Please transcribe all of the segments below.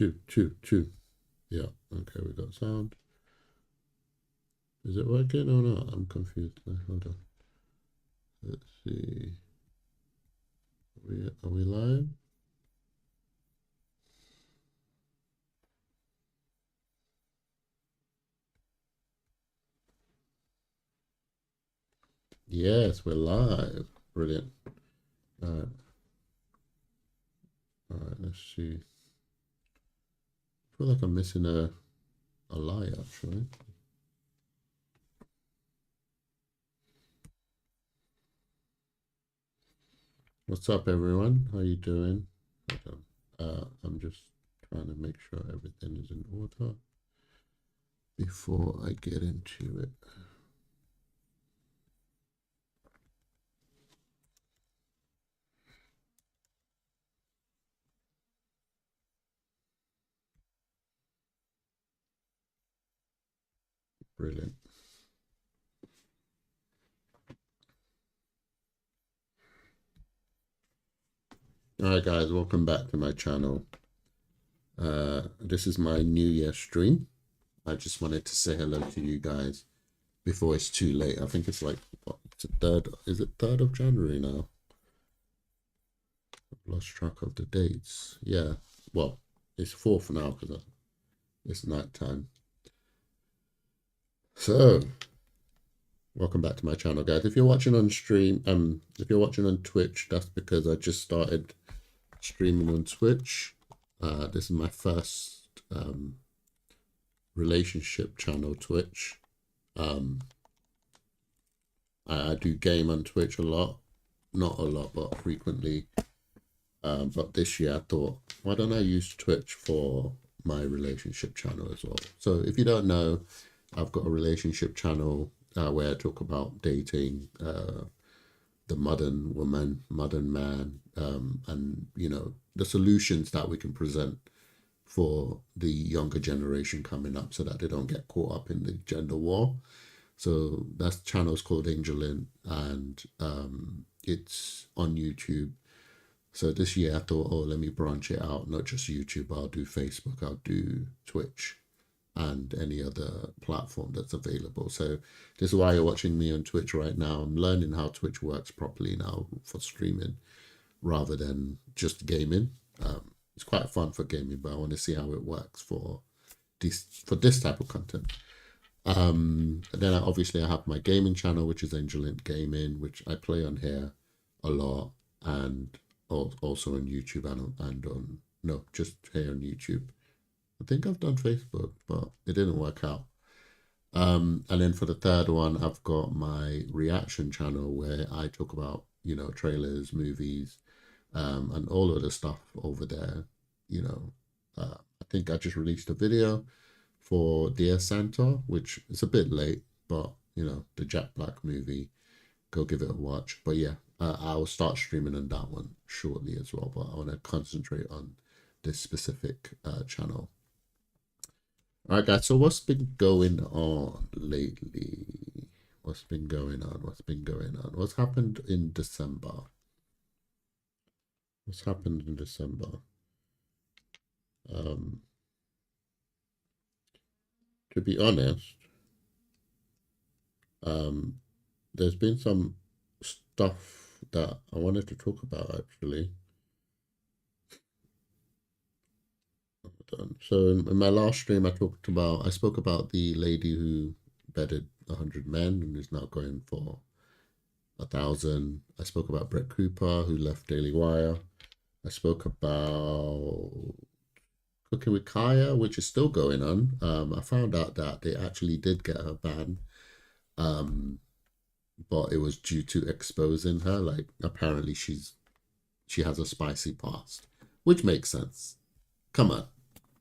Two. Yeah, okay, we got sound. Is it working or not? I'm confused. Hold on. Let's see. Are we live? Yes, we're live. Brilliant. All right. All right, let's see. I feel like I'm missing a lie, actually. What's up, everyone? How you doing? Hold on. I'm just trying to make sure everything is in order before I get into it. Brilliant. All right, guys, welcome back to my channel. This is my New Year stream. I just wanted to say hello to you guys before it's too late. I think it's like, what, it's the 3rd, is it 3rd of January now? I've lost track of the dates. Yeah, well, it's 4th now because it's night time. So, welcome back to my channel, guys. If you're watching on stream, if you're watching on Twitch, that's because I just started streaming on Twitch. This is my first relationship channel, Twitch. I do game on Twitch a lot, not a lot, but frequently. But this year I thought, why don't I use Twitch for my relationship channel as well? So if you don't know, I've got a relationship channel where I talk about dating, the modern woman, modern man, and, you know, the solutions that we can present for the younger generation coming up so that they don't get caught up in the gender war. So that channel's called Angelint, and it's on YouTube. So this year I thought, oh, let me branch it out, not just YouTube, I'll do Facebook, I'll do Twitch and any other platform that's available. So this is why you're watching me on Twitch right now. I'm learning how Twitch works properly now for streaming rather than just gaming. It's quite fun for gaming, but I want to see how it works for this type of content. And then obviously I have my gaming channel, which is Angelintgaming, which I play on here a lot, and also on YouTube and on no, just here on YouTube. I think I've done Facebook, but it didn't work out. And then for the third one, I've got my reaction channel where I talk about, you know, trailers, movies, and all of the stuff over there. You know, I think I just released a video for Dear Santa, which is a bit late, but, you know, the Jack Black movie, go give it a watch. But yeah, I'll start streaming on that one shortly as well, but I want to concentrate on this specific channel. All right, guys, so what's been going on lately? What's been going on? What's happened in December? What's happened in December? To be honest, there's been some stuff that I wanted to talk about, actually. So in my last stream, I spoke about the lady who bedded 100 men and is now going for 1,000. I spoke about Brett Cooper, who left Daily Wire. I spoke about Cooking with Kaya, which is still going on. I found out that they actually did get her banned, but it was due to exposing her. Like, apparently she has a spicy past, which makes sense. Come on,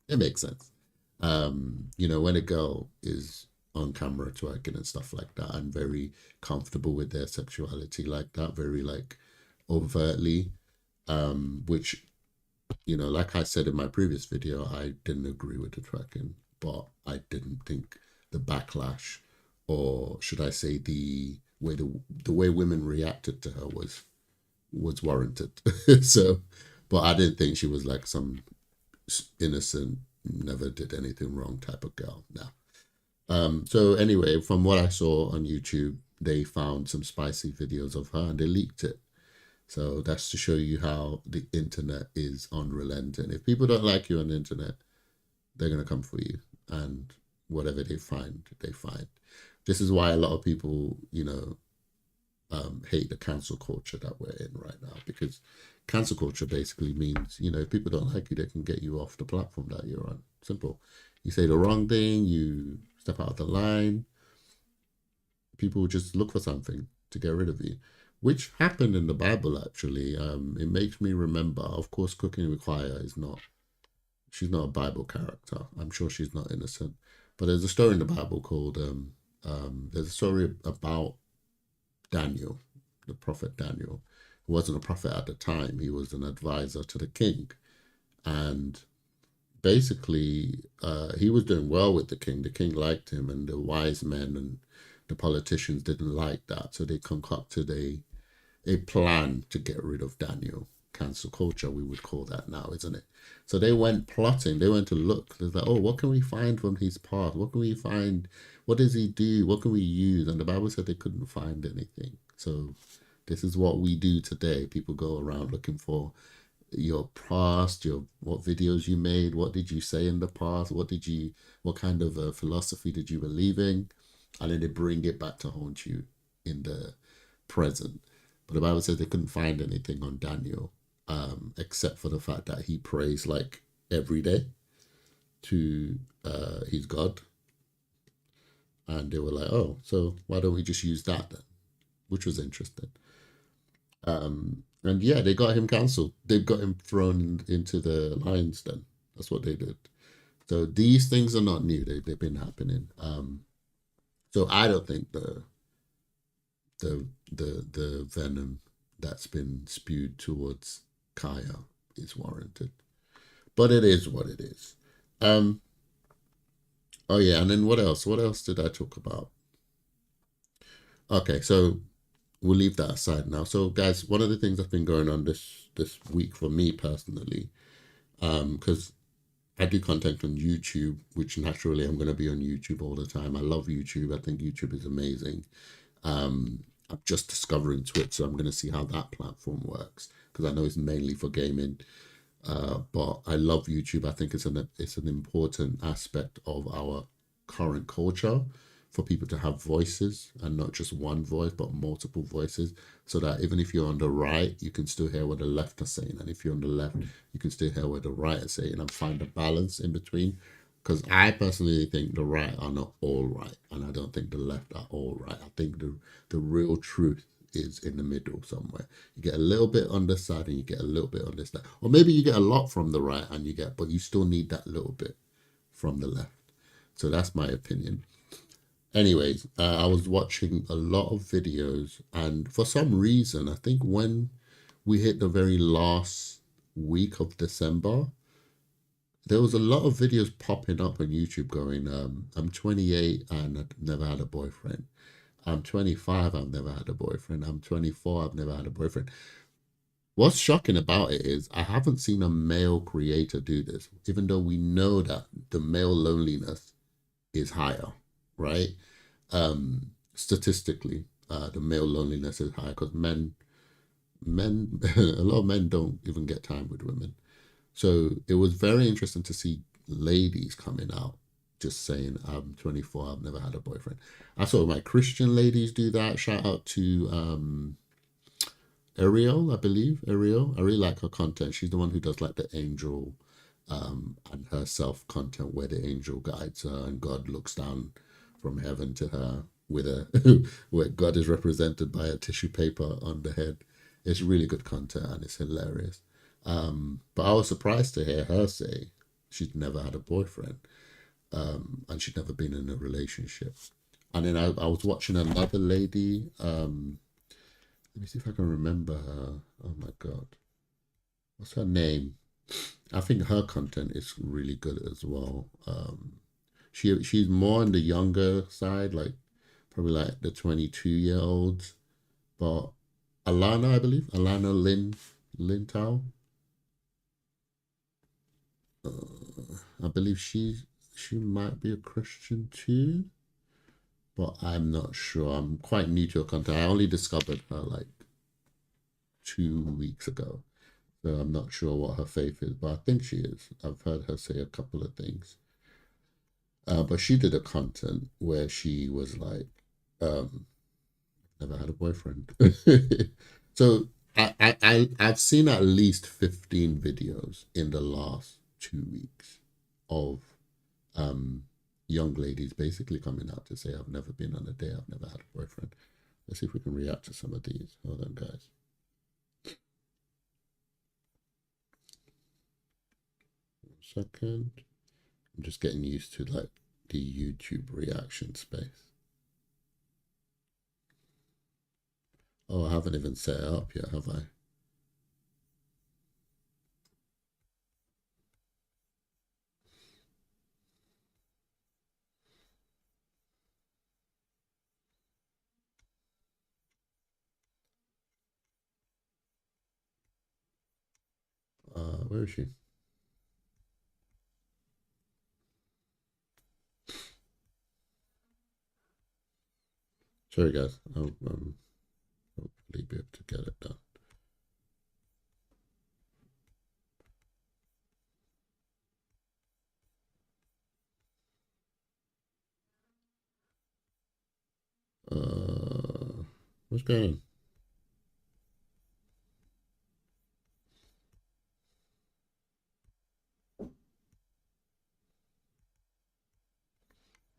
it makes sense. You know, when a girl is on camera twerking and stuff like that and very comfortable with their sexuality like that, very like overtly, which, you know, like I said in my previous video, I didn't agree with the twerking, but I didn't think the backlash, or should I say the way women reacted to her was warranted. So, but I didn't think she was like some innocent, never did anything wrong type of girl. No. So anyway, from what I saw on YouTube, they found some spicy videos of her and they leaked it. So that's to show you how the internet is unrelenting. If people don't like you on the internet, they're going to come for you. And whatever they find, they find. This is why a lot of people, hate the cancel culture that we're in right now. Because cancel culture basically means, if people don't like you, they can get you off the platform that you're on. Simple. You say the wrong thing, you step out of the line, people just look for something to get rid of you, which happened in the Bible, actually. It makes me remember, of course, Cooking with Fire she's not a Bible character. I'm sure she's not innocent. But there's a story in the Bible called, there's a story about Daniel, the prophet Daniel, who wasn't a prophet at the time. He was an advisor to the king. And basically, he was doing well with the king. The king liked him, and the wise men and the politicians didn't like that. So they concocted a plan to get rid of Daniel. Cancel culture, we would call that now, isn't it? So they went plotting. They went to look. They're like, oh, what can we find from his past? What can we find? What does he do? What can we use? And the Bible said they couldn't find anything. So this is what we do today. People go around looking for your past, what videos you made, what did you say in the past, what kind of philosophy did you believe in, and then they bring it back to haunt you in the present. But the Bible says they couldn't find anything on Daniel, except for the fact that he prays like every day to his God. And they were like, oh, so why don't we just use that then? Which was interesting. And yeah, they got him cancelled. They've got him thrown into the lion's den. That's what they did. So these things are not new. They've been happening. So I don't think the venom that's been spewed towards Kaya is warranted. But it is what it is. Oh yeah, and then what else? What else did I talk about? Okay, so we'll leave that aside now. So guys, one of the things that's been going on this week for me personally, because I do content on YouTube, which naturally I'm going to be on YouTube all the time. I love YouTube. I think YouTube is amazing. I'm just discovering Twitch, so I'm going to see how that platform works, because I know it's mainly for gaming. But I love YouTube. I think it's an important aspect of our current culture, for people to have voices, and not just one voice, but multiple voices, so that even if you're on the right, you can still hear what the left are saying. And if you're on the left, you can still hear what the right are saying, and find a balance in between. Because I personally think the right are not all right, and I don't think the left are all right. I think the real truth is in the middle somewhere. You get a little bit on this side and you get a little bit on this side. Or maybe you get a lot from the right but you still need that little bit from the left. So that's my opinion. Anyways, I was watching a lot of videos, and for some reason, I think when we hit the very last week of December, there was a lot of videos popping up on YouTube going, I'm 28 and I've never had a boyfriend. I'm 25, I've never had a boyfriend. I'm 24, I've never had a boyfriend. What's shocking about it is I haven't seen a male creator do this, even though we know that the male loneliness is higher, right? Statistically, the male loneliness is higher, because men, a lot of men don't even get time with women. So it was very interesting to see ladies coming out just saying, I'm 24, I've never had a boyfriend. I saw my Christian ladies do that. Shout out to Ariel, I believe. Ariel, I really like her content. She's the one who does like the angel and herself content, where the angel guides her and God looks down from heaven to her with where God is represented by a tissue paper on the head. It's really good content and it's hilarious. But I was surprised to hear her say she'd never had a boyfriend, and she'd never been in a relationship. And then I was watching another lady. Let me see if I can remember her. Oh my God, what's her name? I think her content is really good as well. She's more on the younger side, like probably like the 22-year-olds. But Alana, I believe, Alana Lin Tao. I believe she might be a Christian too, but I'm not sure. I'm quite new to her content. I only discovered her like 2 weeks ago, so I'm not sure what her faith is, but I think she is. I've heard her say a couple of things. But she did a content where she was like, never had a boyfriend. So I've seen at least 15 videos in the last 2 weeks of young ladies basically coming out to say, I've never been on a date, I've never had a boyfriend. Let's see if we can react to some of these. Hold on, guys. Second. I'm just getting used to like the YouTube reaction space. Oh, I haven't even set it up yet, have I? Where is she? Sorry, guys. I'll hopefully be able to get it done. What's going on?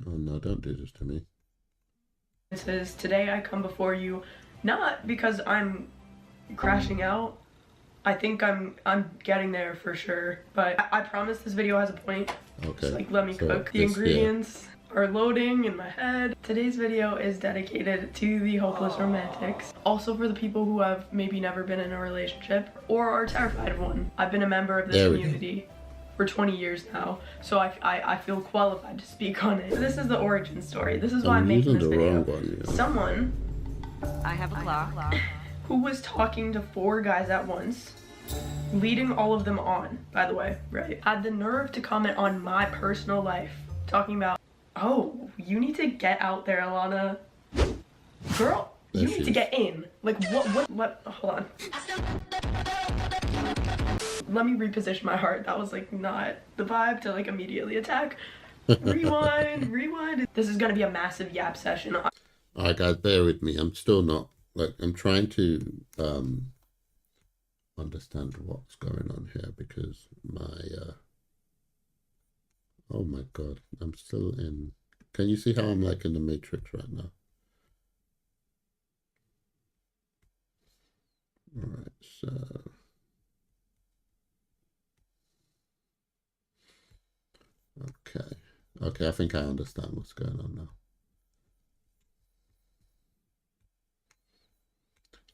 Oh no, don't do this to me. It says, today I come before you, not because I'm crashing out. I think I'm getting there for sure, but I promise this video has a point. Okay. Just like, let me cook. The ingredients are loading in my head. Today's video is dedicated to the hopeless romantics. Also for the people who have maybe never been in a relationship or are terrified of one. I've been a member of this community for 20 years now, so I feel qualified to speak on it. This is the origin story. This is why I'm making this video. Someone, I have a clock, who was talking to 4 guys at once, leading all of them on, by the way, right, had the nerve to comment on my personal life, talking about, oh, you need to get out there, Alana. Girl, you need to get in. Like, what, hold on. Let me reposition my heart. That was like not the vibe to like immediately attack. Rewind. This is gonna be a massive yap session. Alright guys, bear with me. I'm still not, like, I'm trying to understand what's going on here because my, oh my god, I'm still in, can you see how I'm like in the Matrix right now? Alright, so. Okay, I think I understand what's going on now.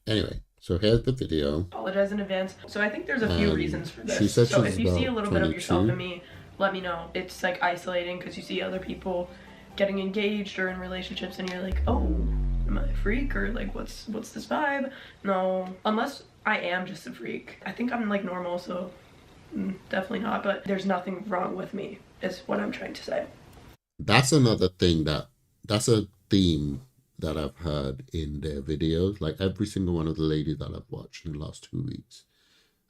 Anyway, so here's the video. Apologize in advance. So I think there's a few reasons for this. She said so if you see a little 22. bit of yourself in me, let me know. It's like isolating because you see other people getting engaged or in relationships and you're like, oh, am I a freak? Or like, what's this vibe? No, unless I am just a freak. I think I'm like normal, so definitely not, but there's nothing wrong with me is what I'm trying to say. That's another thing that's a theme that I've heard in their videos. Like every single one of the ladies that I've watched in the last 2 weeks,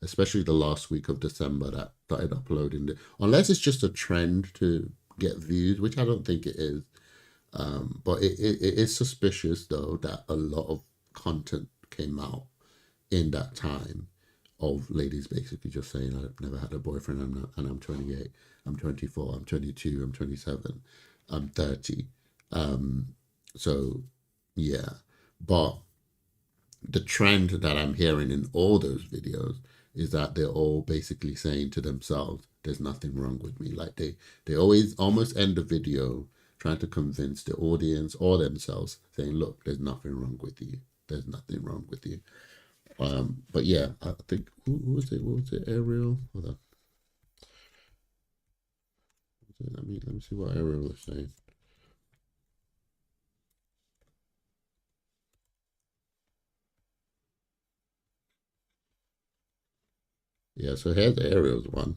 especially the last week of December that started uploading it, unless it's just a trend to get views, which I don't think it is. But it is suspicious though that a lot of content came out in that time of ladies basically just saying, I've never had a boyfriend, and I'm 28, I'm 24, I'm 22, I'm 27, I'm 30. So yeah, but the trend that I'm hearing in all those videos is that they're all basically saying to themselves, there's nothing wrong with me. Like they always almost end the video trying to convince the audience or themselves saying, look, there's nothing wrong with you. There's nothing wrong with you. But yeah, I think, who was it? What was it? Ariel? Hold on. Let me see what Ariel was saying. Yeah, so here's Ariel's one.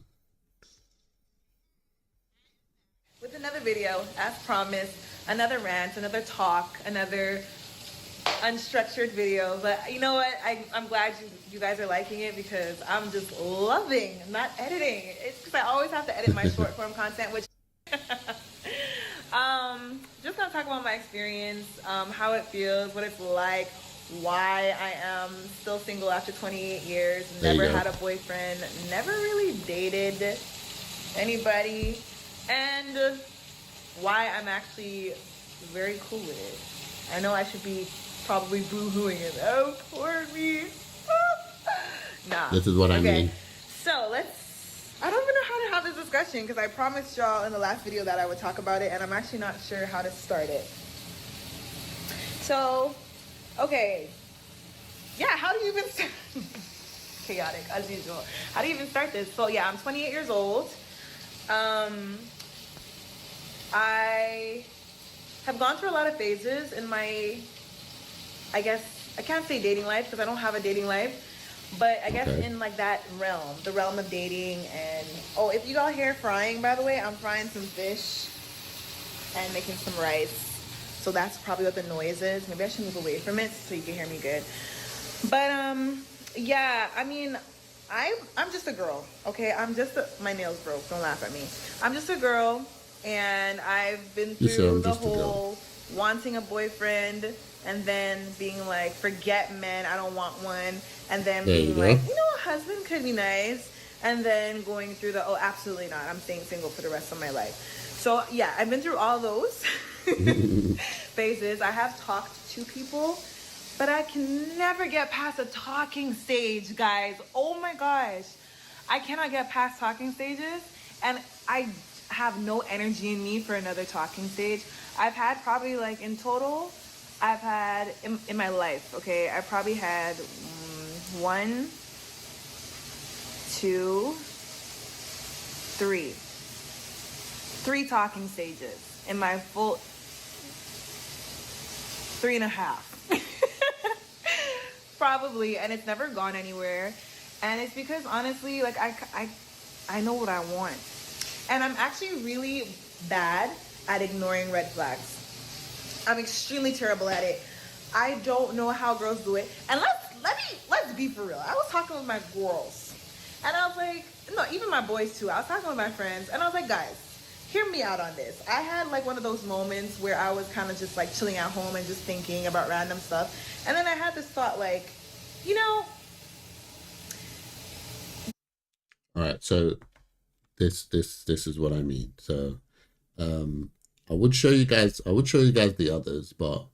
another video, as promised. Another rant, another talk, another unstructured video. But you know what? I'm glad you guys are liking it, because I'm just loving not editing. It's because I always have to edit my short form content, which just gonna talk about my experience, how it feels, what it's like, why I am still single after 28 years, never had a boyfriend, never really dated anybody, and why I'm actually very cool with it. I know I should be probably boo-hooing it. Oh, poor me. Nah. This is what I mean. So I don't even know how to have this discussion, because I promised y'all in the last video that I would talk about it, and I'm actually not sure how to start it. So, okay. Yeah, how do you even start? Chaotic, as usual. How do you even start this? So yeah, I'm 28 years old. I have gone through a lot of phases in my, I guess, I can't say dating life, because I don't have a dating life, but I guess in like that realm, the realm of dating. And oh, if you all hear frying, by the way, I'm frying some fish and making some rice. So that's probably what the noise is. Maybe I should move away from it so you can hear me good. But yeah, I mean, I'm just a girl, okay? My nails broke, don't laugh at me. I'm just a girl, and I've been through the whole wanting a boyfriend, and then being like, forget men, I don't want one, and then being like, you know, a husband could be nice, and then going through the, oh, absolutely not, I'm staying single for the rest of my life. So yeah, I've been through all those phases. I have talked to people, but I can never get past a talking stage, guys. Oh my gosh. I cannot get past talking stages, and I have no energy in me for another talking stage. I've had probably, like, in total, I've had, in my life, okay, I probably had 1, 2, 3 talking stages in my full 3.5. Probably, and it's never gone anywhere. And it's because, honestly, like, I know what I want. And I'm actually really bad at ignoring red flags. I'm extremely terrible at it. I don't know how girls do it. And let's be for real. I was talking with my girls, and I was like, no, even my boys too. I was talking with my friends, and I was like, guys, hear me out on this. I had like one of those moments where I was kind of just like chilling at home and just thinking about random stuff. And then I had this thought, like, you know. All right, so this is what I mean. So I would show you guys the others, but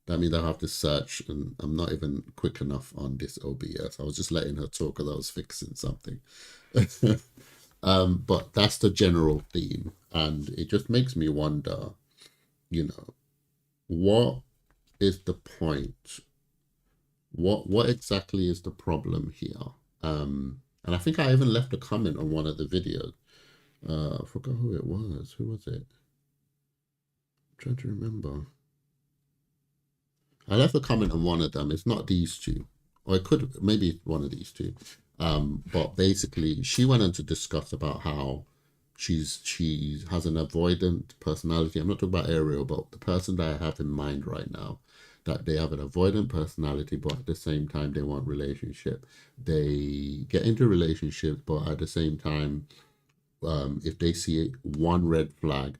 that means I have to search, and I'm not even quick enough on this OBS. I was just letting her talk because I was fixing something. But that's the general theme, and it just makes me wonder, you know, what is the point? What exactly is the problem here? And I think I even left a comment on one of the videos. I forgot who it was. Who was it? I'm trying to remember. I left a comment on one of them. It's not these two, or it could maybe one of these two. But basically, she went on to discuss about how she has an avoidant personality. I'm not talking about Ariel, but the person that I have in mind right now, that they have an avoidant personality, but at the same time they want relationship. They get into relationships, but at the same time, if they see one red flag,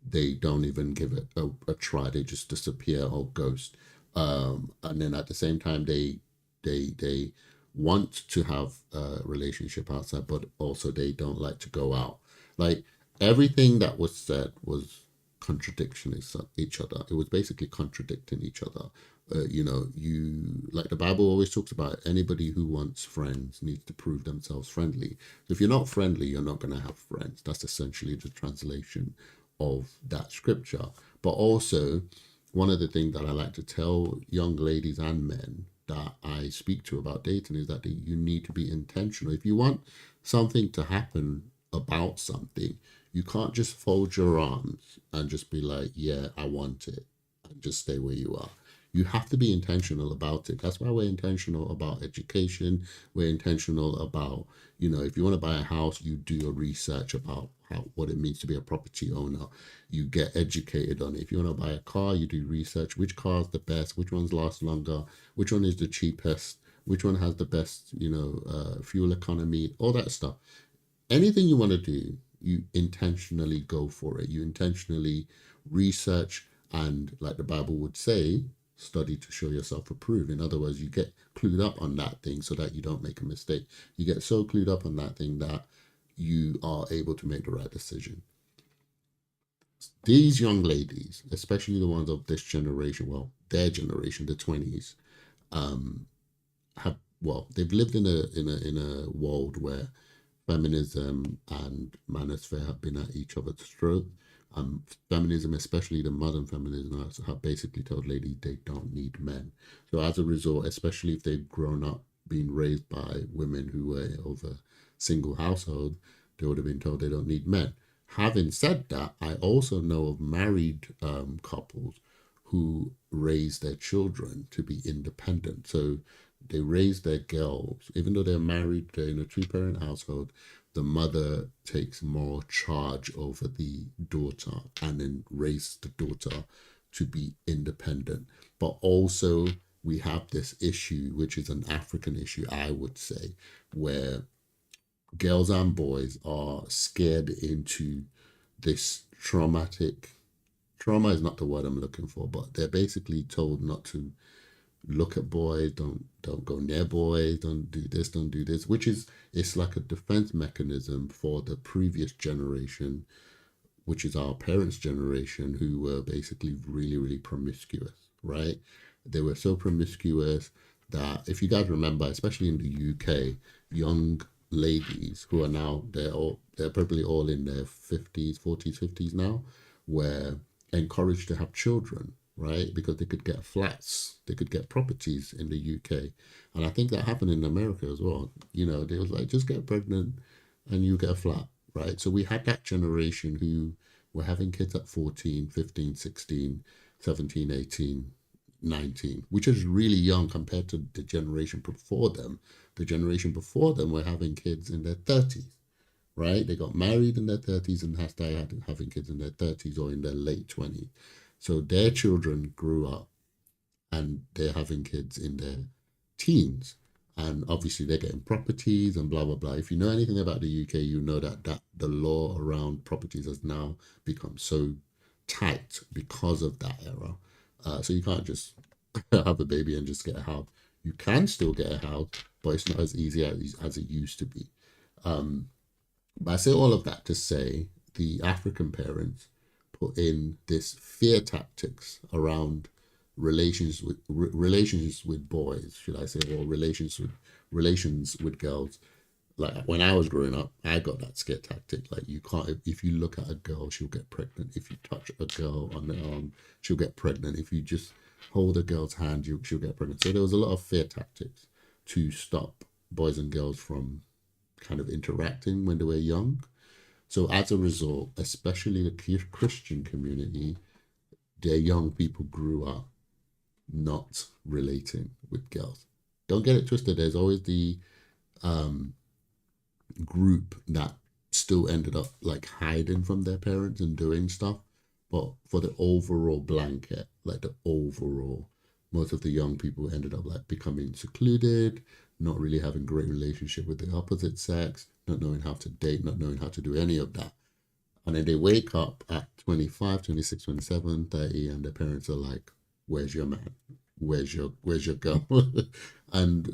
they don't even give it a try. They just disappear or ghost. And then at the same time, they want to have a relationship outside, but also they don't like to go out. Like, everything that was said was contradicting each other. It was basically contradicting each other. You know, like the Bible always talks about, anybody who wants friends needs to prove themselves friendly. If you're not friendly, you're not going to have friends. That's essentially the translation of that scripture. But also, one of the things that I like to tell young ladies and men that I speak to about dating is that you need to be intentional. If you want something to happen about something, you can't just fold your arms and just be like, yeah, I want it, and just stay where you are. You have to be intentional about it. That's why we're intentional about education. We're intentional about, you know, if you want to buy a house, you do your research about what it means to be a property owner. You get educated on it. If you want to buy a car, you do research. Which car is the best? Which ones last longer? Which one is the cheapest? Which one has the best, you know, fuel economy? All that stuff. Anything you want to do, you intentionally go for it. You intentionally research, and like the Bible would say, study to show yourself approved. In other words, you get clued up on that thing so that you don't make a mistake. You get so clued up on that thing that you are able to make the right decision. These young ladies, especially the ones of this generation, well, their generation, the 20s, they've lived in a world where feminism and manosphere have been at each other's throat. Feminism, especially the modern feminism, have basically told ladies they don't need men. So as a result, especially if they've grown up being raised by women who were of a single household, they would have been told they don't need men. Having said that, I also know of married couples who raise their children to be independent. So they raise their girls, even though they're married, they're in a two-parent household, the mother takes more charge over the daughter and then raise the daughter to be independent. But also we have this issue, which is an African issue, I would say, where girls and boys are scared into this trauma is not the word I'm looking for, but they're basically told not to look at boys, don't go near boys, don't do this, which is, it's like a defense mechanism for the previous generation, which is our parents' generation, who were basically really, really promiscuous, right? They were so promiscuous that, if you guys remember, especially in the UK, young ladies who are now, they're probably all in their 40s, 50s now, were encouraged to have children, right? Because they could get flats, they could get properties in the UK. And I think that happened in America as well. You know, they was like, just get pregnant and you get a flat, right? So we had that generation who were having kids at 14, 15, 16, 17, 18, 19, which is really young compared to the generation before them. The generation before them were having kids in their 30s, right? They got married in their 30s and started having kids in their 30s or in their late 20s. So their children grew up and they're having kids in their teens. And obviously they're getting properties and blah, blah, blah. If you know anything about the UK, you know that the law around properties has now become so tight because of that era. So you can't just have a baby and just get a house. You can still get a house, but it's not as easy as it used to be. But I say all of that to say the African parents put in this fear tactics around relations with boys, should I say, or relations with girls. Like when I was growing up, I got that scare tactic. Like, you can't, if you look at a girl, she'll get pregnant. If you touch a girl on the arm, she'll get pregnant. If you just hold a girl's hand, she'll get pregnant. So there was a lot of fear tactics to stop boys and girls from kind of interacting when they were young. So as a result, especially the Christian community, their young people grew up not relating with girls. Don't get it twisted. There's always the group that still ended up like hiding from their parents and doing stuff. But for the overall blanket, like the overall, most of the young people ended up like becoming secluded, not really having great relationship with the opposite sex, not knowing how to date, not knowing how to do any of that. And then they wake up at 25, 26, 27, 30, and their parents are like, where's your man? Where's your girl? And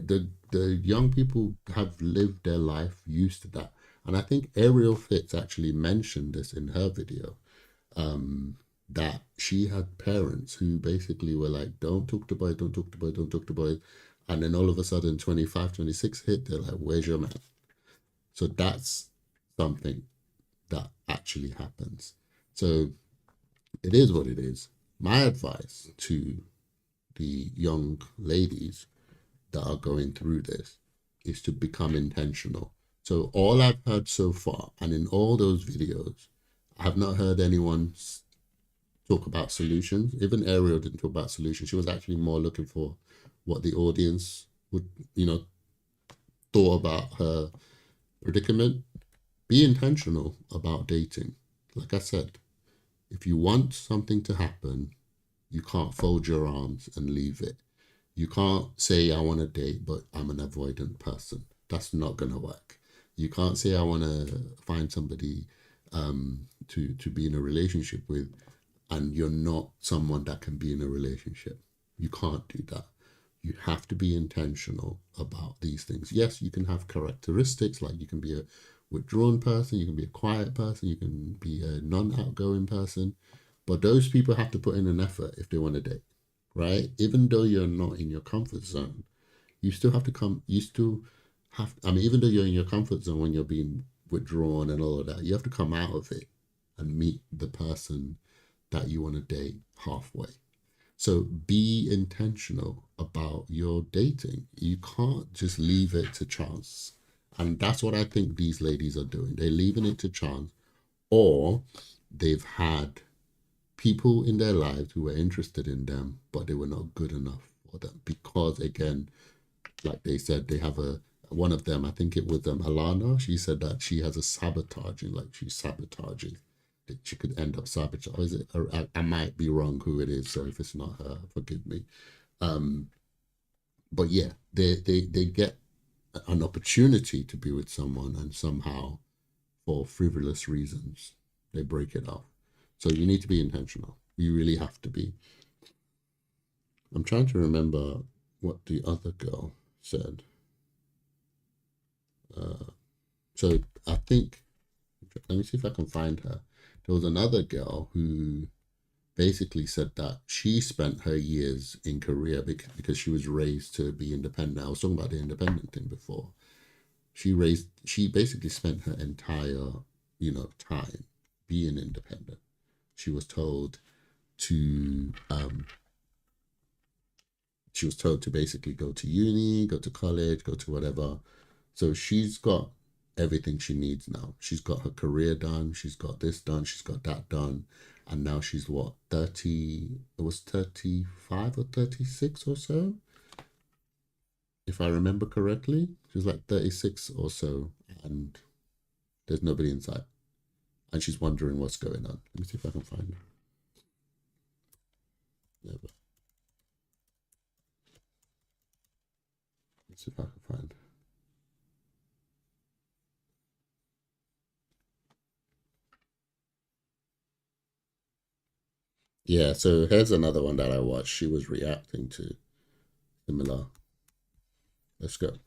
the young people have lived their life used to that. And I think Ariel Fitz actually mentioned this in her video, that she had parents who basically were like, don't talk to boys, don't talk to boys, don't talk to boys. And then all of a sudden 25, 26 hit, they're like, where's your man? So that's something that actually happens. So it is what it is. My advice to the young ladies that are going through this is to become intentional. So all I've heard so far, and in all those videos, I have not heard anyone talk about solutions. Even Ariel didn't talk about solutions. She was actually more looking for what the audience would, thought about her predicament. Be intentional about dating. Like I said, if you want something to happen, you can't fold your arms and leave it. You can't say, I want to date, but I'm an avoidant person. That's not going to work. You can't say, I want to find somebody to be in a relationship with, and you're not someone that can be in a relationship. You can't do that. You have to be intentional about these things. Yes, you can have characteristics, like you can be a withdrawn person, you can be a quiet person, you can be a non-outgoing person, but those people have to put in an effort if they want to date, right? Even though you're not in your comfort zone, you still have to even though you're in your comfort zone when you're being withdrawn and all of that, you have to come out of it and meet the person that you want to date halfway. So be intentional about your dating. You can't just leave it to chance. And that's what I think these ladies are doing. They're leaving it to chance, or they've had people in their lives who were interested in them, but they were not good enough for them. Because again, like they said, they have one of them, I think it was Alana, she said that she has a sabotaging, like she's sabotaging. That she could end up sabotaging. Is it? I might be wrong who it is, so if it's not her, forgive me. But yeah, they get an opportunity to be with someone, and somehow, for frivolous reasons, they break it off. So you need to be intentional. You really have to be. I'm trying to remember what the other girl said. So I think, let me see if I can find her. There was another girl who basically said that she spent her years in Korea because she was raised to be independent. I was talking about the independent thing before. She basically spent her entire, time being independent. She was told to basically go to uni, go to college, go to whatever. So she's got everything she needs now. She's got her career done. She's got this done. She's got that done. And now she's 30, it was 35 or 36 or so. If I remember correctly, she was like 36 or so, and there's nobody in sight. And she's wondering what's going on. Let me see if I can find her. Never. Let's see if I can find her. Yeah, so here's another one that I watched. She was reacting to similar. Let's go.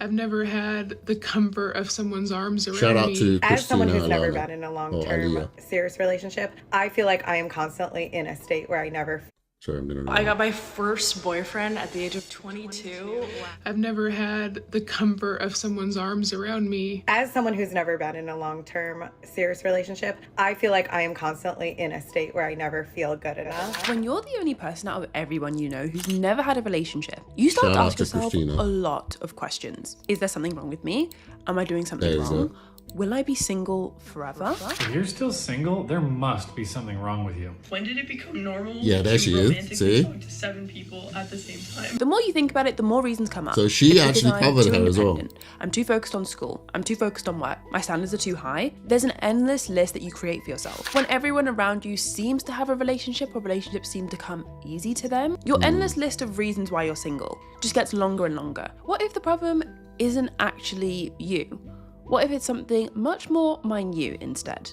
I've never had the comfort of someone's arms around me. Shout out to As someone who's Christina never Alana. been in a long-term serious relationship, I feel like I am constantly in a state where I never Sorry, I'm gonna. I got my first boyfriend at the age of 22. I've never had the comfort of someone's arms around me. As someone who's never been in a long-term serious relationship, I feel like I am constantly in a state where I never feel good enough. When you're the only person out of everyone you know who's never had a relationship, you start to Shout out ask to yourself Christina. a lot of questions. Is there something wrong with me? Am I doing something wrong? Will I be single forever? If you're still single, there must be something wrong with you. When did it become normal? Yeah, there she is. See? Talk to 7 people at the same time. The more you think about it, the more reasons come up. So she It's because actually I'm covered too her as well. independent. I'm too focused on school. I'm too focused on work. My standards are too high. There's an endless list that you create for yourself. When everyone around you seems to have a relationship, or relationships seem to come easy to them, your endless list of reasons why you're single just gets longer and longer. What if the problem isn't actually you? What if it's something much more minute instead?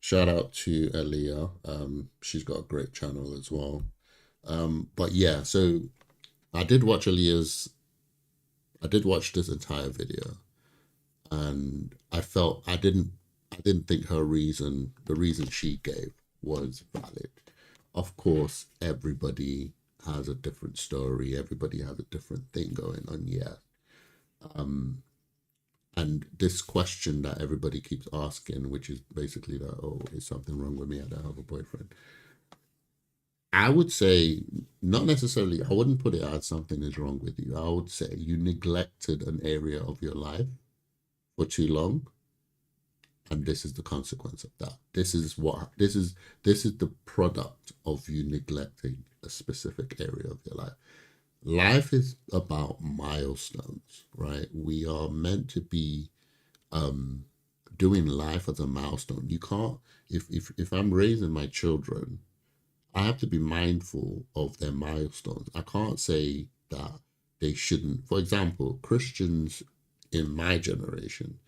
Shout out to Aaliyah. She's got a great channel as well. But yeah, so I did watch this entire video, and I didn't think the reason she gave was valid. Of course, everybody has a different story. Everybody has a different thing going on. Yeah. And this question that everybody keeps asking, which is basically that, oh, is something wrong with me? I don't have a boyfriend. I would say not necessarily, I wouldn't put it as something is wrong with you. I would say you neglected an area of your life for too long, and this is the consequence of that. This is the product of you neglecting a specific area of your life. Life is about milestones, right? We are meant to be doing life as a milestone. You can't, if I'm raising my children, I have to be mindful of their milestones. I can't say that they shouldn't. For example, Christians in my generation,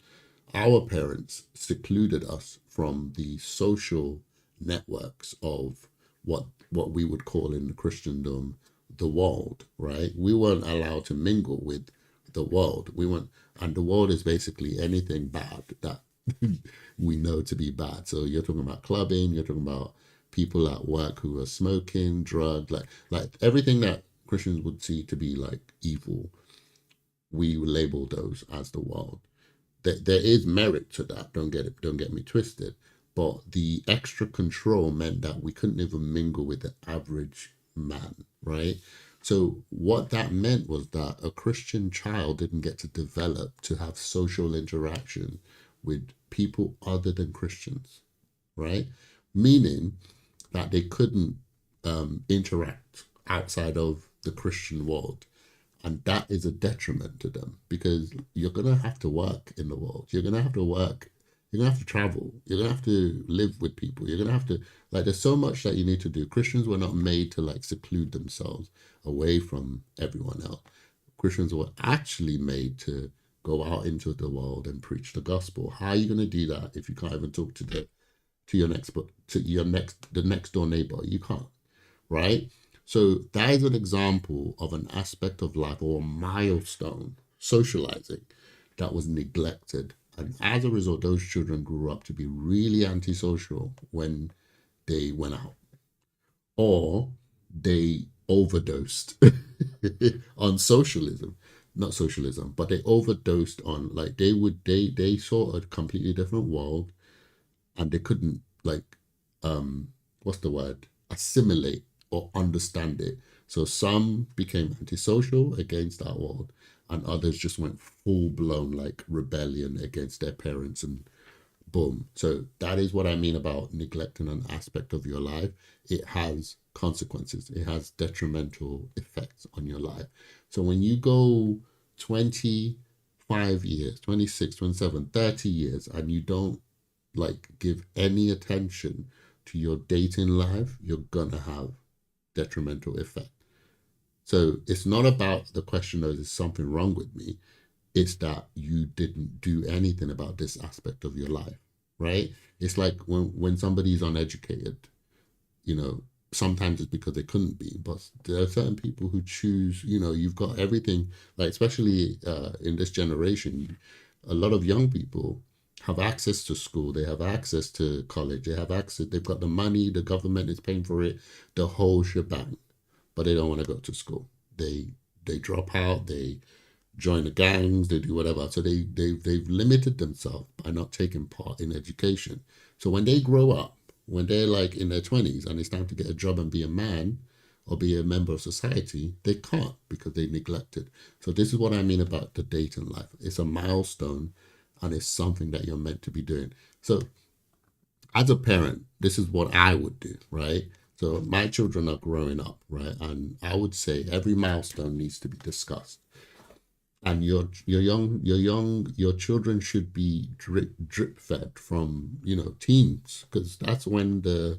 our parents secluded us from the social networks of what we would call in Christendom the world, right? We weren't allowed to mingle with the world. And the world is basically anything bad that we know to be bad. So you're talking about clubbing, you're talking about people at work who are smoking, drug, like everything that Christians would see to be like evil, we label those as the world. There is merit to that. Don't get me twisted. But the extra control meant that we couldn't even mingle with the average man, right? So what that meant was that a Christian child didn't get to develop to have social interaction with people other than Christians, right? Meaning that they couldn't interact outside of the Christian world. And that is a detriment to them, because you're going to have to work in the world. You're going to have to work. You're going to have to travel. You're going to have to live with people. You're going to have to, like, there's so much that you need to do. Christians were not made to, like, seclude themselves away from everyone else. Christians were actually made to go out into the world and preach the gospel. How are you going to do that if you can't even talk to the next door neighbor? You can't, right? So that is an example of an aspect of life or a milestone, socializing, that was neglected. And as a result, those children grew up to be really antisocial when they went out, or they overdosed on socialism. Not socialism, but they overdosed on, like, they saw a completely different world, and they couldn't, like, assimilate or understand it. So some became antisocial against that world, and others just went full blown, like, rebellion against their parents, and boom. So that is what I mean about neglecting an aspect of your life. It has consequences. It has detrimental effects on your life. So when you go 25 years, 26, 27, 30 years, and you don't, like, give any attention to your dating life, you're gonna have detrimental effect. So it's not about the question of, is something wrong with me? It's that you didn't do anything about this aspect of your life, right? It's like when somebody's uneducated, you know, sometimes it's because they couldn't be, but there are certain people who choose, you know, you've got everything, like, especially in this generation, a lot of young people have access to school, they have access to college, they've got the money, the government is paying for it, the whole shebang, but they don't want to go to school. They drop out, they join the gangs, they do whatever. So they've limited themselves by not taking part in education. So when they grow up, when they're, like, in their 20s and it's time to get a job and be a man or be a member of society, they can't because they neglected. So this is what I mean about the dating life. It's a milestone, and it's something that you're meant to be doing. So as a parent, this is what I would do, right? So my children are growing up, right? And I would say every milestone needs to be discussed. And your children should be drip fed from, you know, teens, because that's when the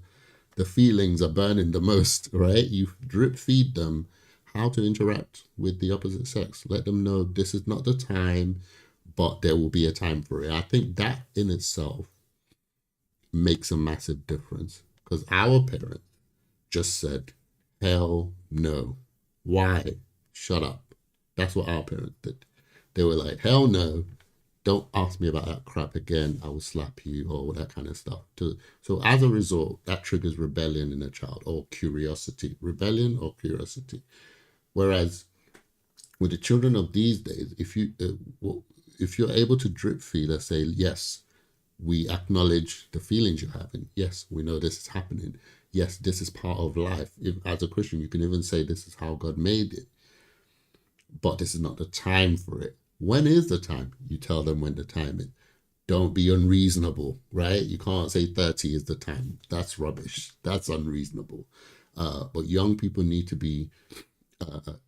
feelings are burning the most, right? You drip feed them how to interact with the opposite sex. Let them know this is not the time, but there will be a time for it. I think that in itself makes a massive difference, because our parents just said, hell no. Why? Shut up. That's what our parents did. They were like, hell no, don't ask me about that crap again. I will slap you, or that kind of stuff. So as a result, that triggers rebellion in a child, or curiosity. Rebellion or curiosity. Whereas with the children of these days, if you're able to drip feed and say, yes, we acknowledge the feelings you're having. Yes, we know this is happening. Yes, this is part of life. If, as a Christian, you can even say this is how God made it. But this is not the time for it. When is the time? You tell them when the time is. Don't be unreasonable, right? You can't say 30 is the time. That's rubbish. That's unreasonable. But young people need to be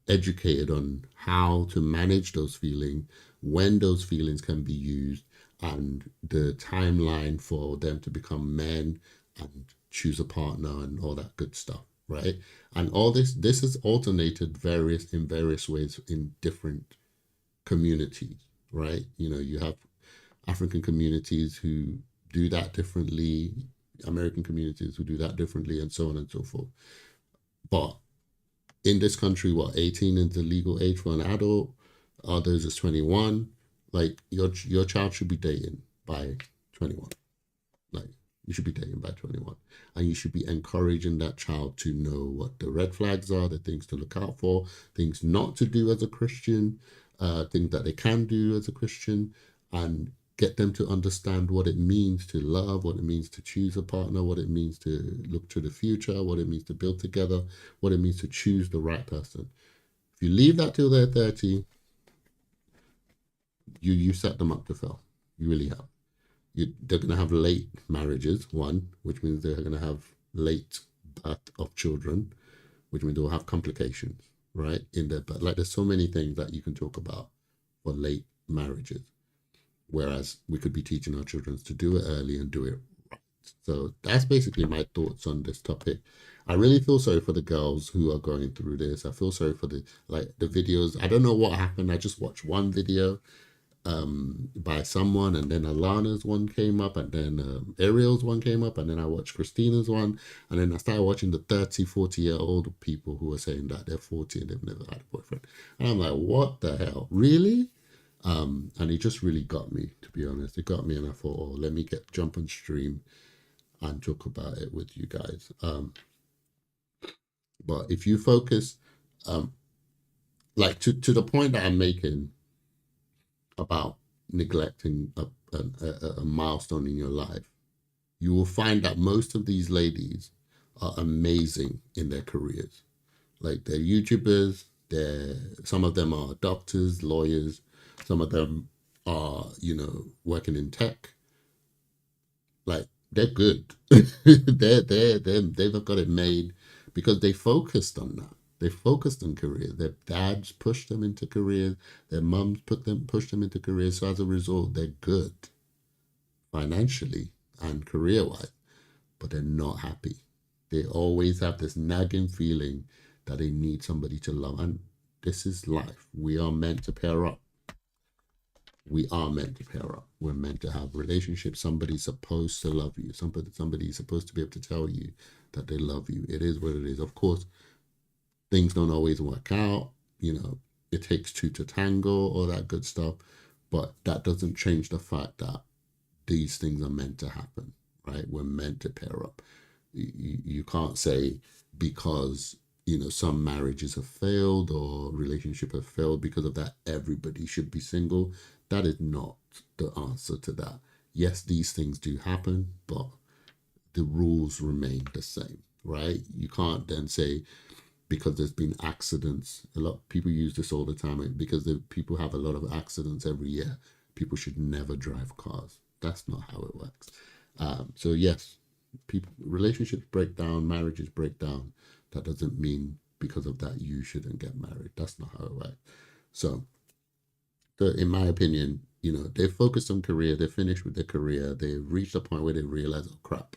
educated on how to manage those feelings, when those feelings can be used, and the timeline for them to become men and choose a partner and all that good stuff, right? And all this is alternated in various ways in different communities, right? You know, you have African communities who do that differently, American communities who do that differently, and so on and so forth. But in this country, 18 is the legal age for an adult, others is 21. Like, your child should be dating by 21. Like, you should be dating by 21. And you should be encouraging that child to know what the red flags are, the things to look out for, things not to do as a Christian, things that they can do as a Christian, and get them to understand what it means to love, what it means to choose a partner, what it means to look to the future, what it means to build together, what it means to choose the right person. If you leave that till they're 30, you set them up to fail. You really have. They're going to have late marriages, one, which means they're going to have late birth of children, which means they'll have complications, right, in their birth. Like, there's so many things that you can talk about for late marriages. Whereas we could be teaching our children to do it early and do it right. So that's basically my thoughts on this topic. I really feel sorry for the girls who are going through this. I feel sorry for the videos. I don't know what happened. I just watched one video by someone, and then Alana's one came up, and then Ariel's one came up, and then I watched Christina's one, and then I started watching the 30, 40-year-old people who are saying that they're 40 and they've never had a boyfriend. And I'm like, what the hell? Really? And it just really got me, to be honest. It got me, and I thought, oh, let me jump on stream and talk about it with you guys. But if you focus, like to the point that I'm making about neglecting a milestone in your life, you will find that most of these ladies are amazing in their careers. Like, they're YouTubers, some of them are doctors, lawyers, some of them are, working in tech. Like, they're good. They've got it made because they focused on that. They focused on careers. Their dads pushed them into careers. Their mums pushed them into careers. So as a result, they're good financially and career-wise, but they're not happy. They always have this nagging feeling that they need somebody to love. And this is life. We are meant to pair up. We are meant to pair up. We're meant to have relationships. Somebody's supposed to love you. Somebody's supposed to be able to tell you that they love you. It is what it is. Of course, things don't always work out. It takes two to tango, all that good stuff. But that doesn't change the fact that these things are meant to happen, right? We're meant to pair up. You can't say because, some marriages have failed or relationships have failed, because of that, everybody should be single. That is not the answer to that. Yes, these things do happen, but the rules remain the same, right? You can't then say, because there's been accidents, a lot of people use this all the time, because people have a lot of accidents every year, people should never drive cars. That's not how it works. So yes, relationships break down, marriages break down. That doesn't mean because of that you shouldn't get married. That's not how it works. So in my opinion, they've focused on career, they're finished with their career, they've reached a point where they realize, oh crap,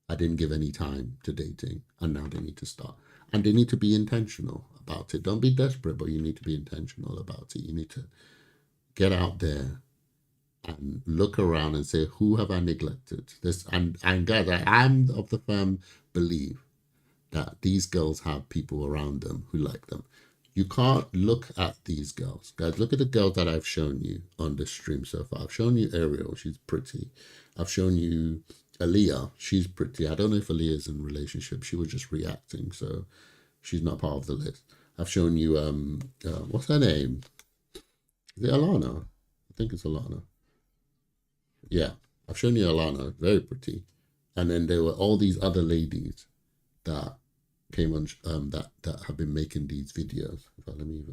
I didn't give any time to dating, and now they need to start. And they need to be intentional about it. Don't be desperate, but you need to be intentional about it. You need to get out there and look around and say, who have I neglected? And guys, I'm of the firm belief that these girls have people around them who like them. You can't look at these girls. Guys, look at the girls that I've shown you on the stream so far. I've shown you Ariel, she's pretty. I've shown you Aaliyah, she's pretty. I don't know if Aaliyah's in a relationship. She was just reacting, so she's not part of the list. I've shown you, what's her name? Is it Alana? I think it's Alana. Yeah, I've shown you Alana, very pretty. And then there were all these other ladies that came on, that have been making these videos. In fact, let me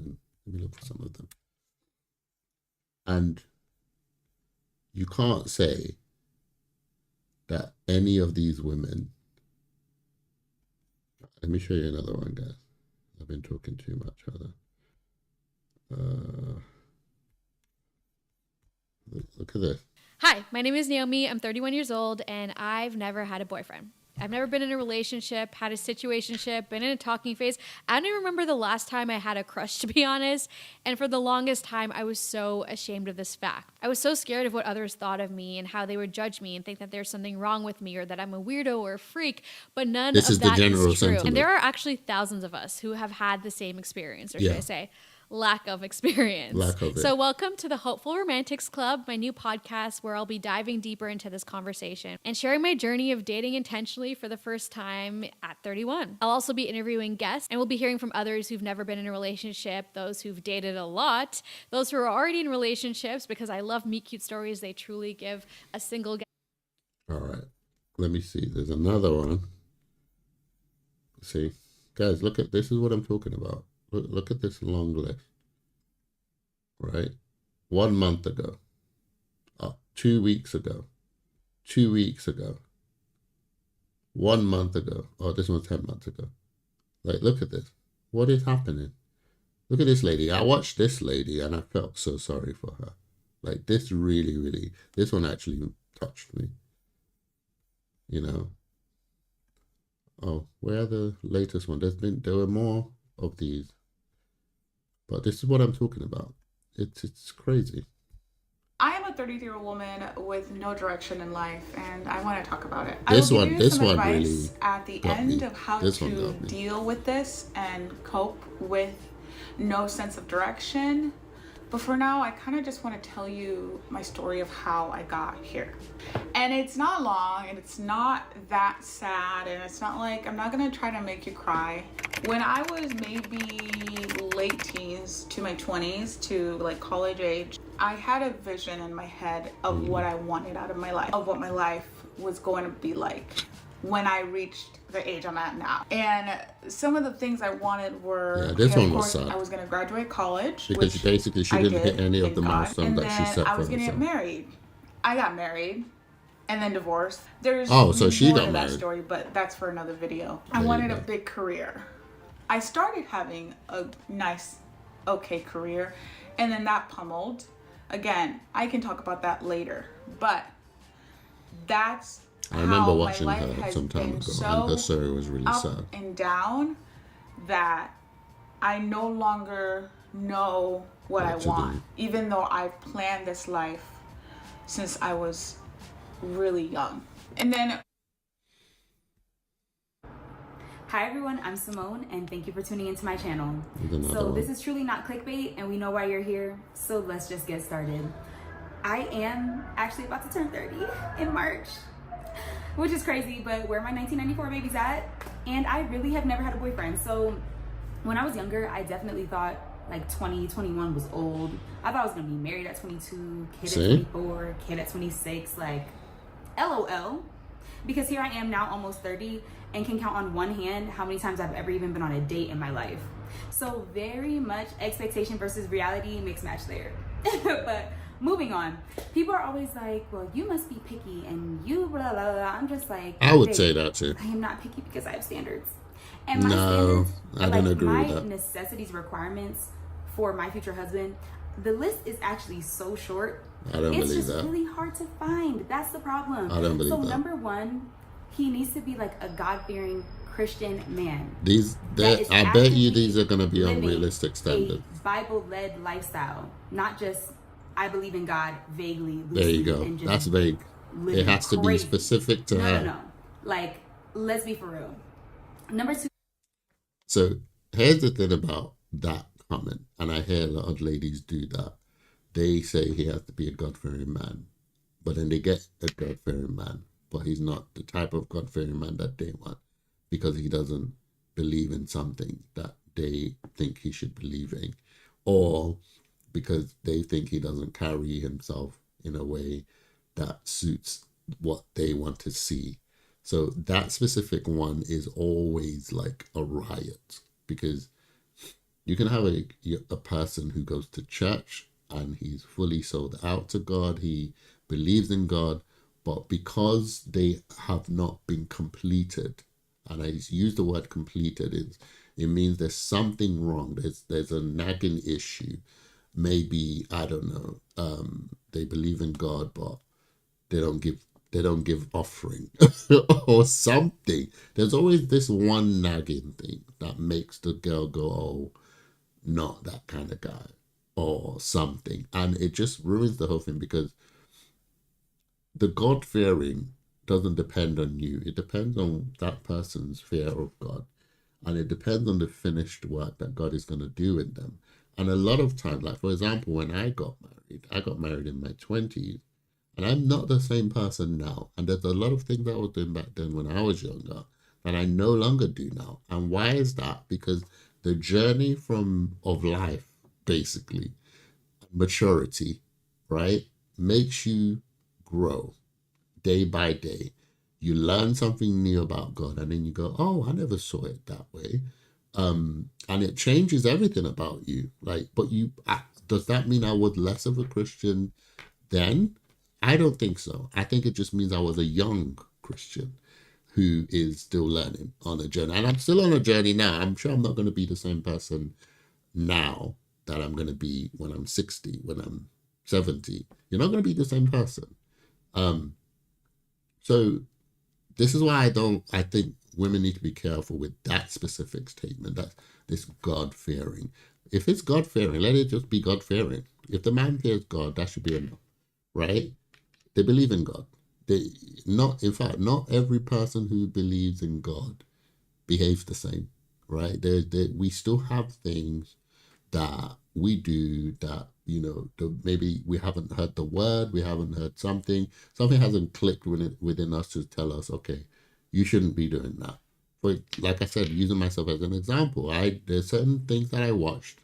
look for some of them. And you can't say that any of these women. Let me show you another one, guys. I've been talking too much, Heather. Look at this. Hi, my name is Naomi. I'm 31 years old, and I've never had a boyfriend. I've never been in a relationship, had a situationship, been in a talking phase. I don't even remember the last time I had a crush, to be honest. And for the longest time, I was so ashamed of this fact. I was so scared of what others thought of me and how they would judge me and think that there's something wrong with me or that I'm a weirdo or a freak. But none of that is true. Sentiment. And there are actually thousands of us who have had the same experience, or should I say, lack of experience. So welcome to the Hopeful Romantics Club, my new podcast where I'll be diving deeper into this conversation and sharing my journey of dating intentionally for the first time at 31. I'll also be interviewing guests, and we'll be hearing from others who've never been in a relationship, those who've dated a lot, those who are already in relationships, because I love meet cute stories. They truly give a single guest. All right, let me see. There's another one. See, guys, look at this. Is what I'm talking about. Look at this long list, right? 1 month ago, 2 weeks ago, 2 weeks ago, 1 month ago. Oh, this one's 10 months ago. Like, look at this. What is happening? Look at this lady. I watched this lady and I felt so sorry for her. Like, this really, this one actually touched me. You know? Oh, where are the latest one? There were more of these. But this is what I'm talking about. It's crazy. I am a 33-year-old woman with no direction in life, and I want to talk about it. This I will one, give you this some one advice really at the got end me. of how This one to got me. deal with this and cope with no sense of direction. But for now, I kind of just want to tell you my story of how I got here. And it's not long, and it's not that sad, and it's not like, I'm not going to try to make you cry. When I was maybe late teens to my 20s to like college age, I had a vision in my head of what I wanted out of my life, of what my life was going to be like when I reached the age I'm at now. And some of the things I wanted were, this one of was course, sad. I was going to graduate college. Because basically she didn't hit any of the milestones that she set for herself. I was going to get married. I got married and then divorced. There's so she more got to that married. story, but that's for another video. I wanted a big career. I started having a nice, okay career, and then that pummeled. Again, I can talk about that later, but that's I remember how watching my life her has some time been ago, so and her story was really up sad. and down that I no longer know what I want, even though I've planned this life since I was really young. And then Hi everyone, I'm Simone, and thank you for tuning into my channel. So this is truly not clickbait, and we know why you're here, so let's just get started. I am actually about to turn 30 in March, which is crazy, but where my 1994 baby's at, and I really have never had a boyfriend. So when I was younger, I definitely thought like 20, 21 was old. I thought I was gonna be married at 22, kid at 24, kid at 26, like LOL. Because here I am now almost 30 and can count on one hand how many times I've ever even been on a date in my life. So very much expectation versus reality, mixed match there. But moving on, people are always like, well, you must be picky and you blah, blah, blah. I'm just like, I would say that too. I am not picky because I have standards. And my No, standards I are don't like agree my with that. necessities, requirements for my future husband. The list is actually so short. I don't It's believe just that. really hard to find. That's the problem. I don't believe so that. number one, he needs to be like a God-fearing Christian man. I bet you these are going to be living unrealistic standards. A Bible-led lifestyle, not just I believe in God vaguely. There you loosely, go. and just That's vague. It has to be crazy. specific to her. No. Like, let's be for real. Number two. So here's the thing about that comment, and I hear a lot of ladies do that. They say he has to be a God-fearing man, but then they get a God-fearing man, but he's not the type of God-fearing man that they want because he doesn't believe in something that they think he should believe in, or because they think he doesn't carry himself in a way that suits what they want to see. So that specific one is always like a riot, because you can have a person who goes to church and he's fully sold out to God. He believes in God, but because they have not been completed, and I use the word completed, it means there's something wrong. There's a nagging issue. Maybe, I don't know, they believe in God, but they don't give offering or something. There's always this one nagging thing that makes the girl go, oh, not that kind of guy or something. And it just ruins the whole thing, because the God-fearing doesn't depend on you. It depends on that person's fear of God. And it depends on the finished work that God is going to do in them. And a lot of times, like for example, when I got married in my 20s, and I'm not the same person now. And there's a lot of things that I was doing back then when I was younger that I no longer do now. And why is that? Because the journey of life, basically, maturity, right, makes you grow day by day. You learn something new about God, and then you go, oh, I never saw it that way. And it changes everything about you. Like, but does that mean I was less of a Christian then? I don't think so. I think it just means I was a young Christian who is still learning on a journey. And I'm still on a journey now. I'm sure I'm not going to be the same person now that I'm going to be when I'm 60, when I'm 70. You're not going to be the same person. So this is why I think women need to be careful with that specific statement, that this God-fearing. If it's God-fearing, let it just be God-fearing. If the man fears God, that should be enough, right? They believe in God. Not every person who believes in God behaves the same, right? We still have things that we do that, maybe we haven't heard the word, we haven't heard something hasn't clicked within us to tell us, okay, you shouldn't be doing that. But like I said, using myself as an example, there's certain things that I watched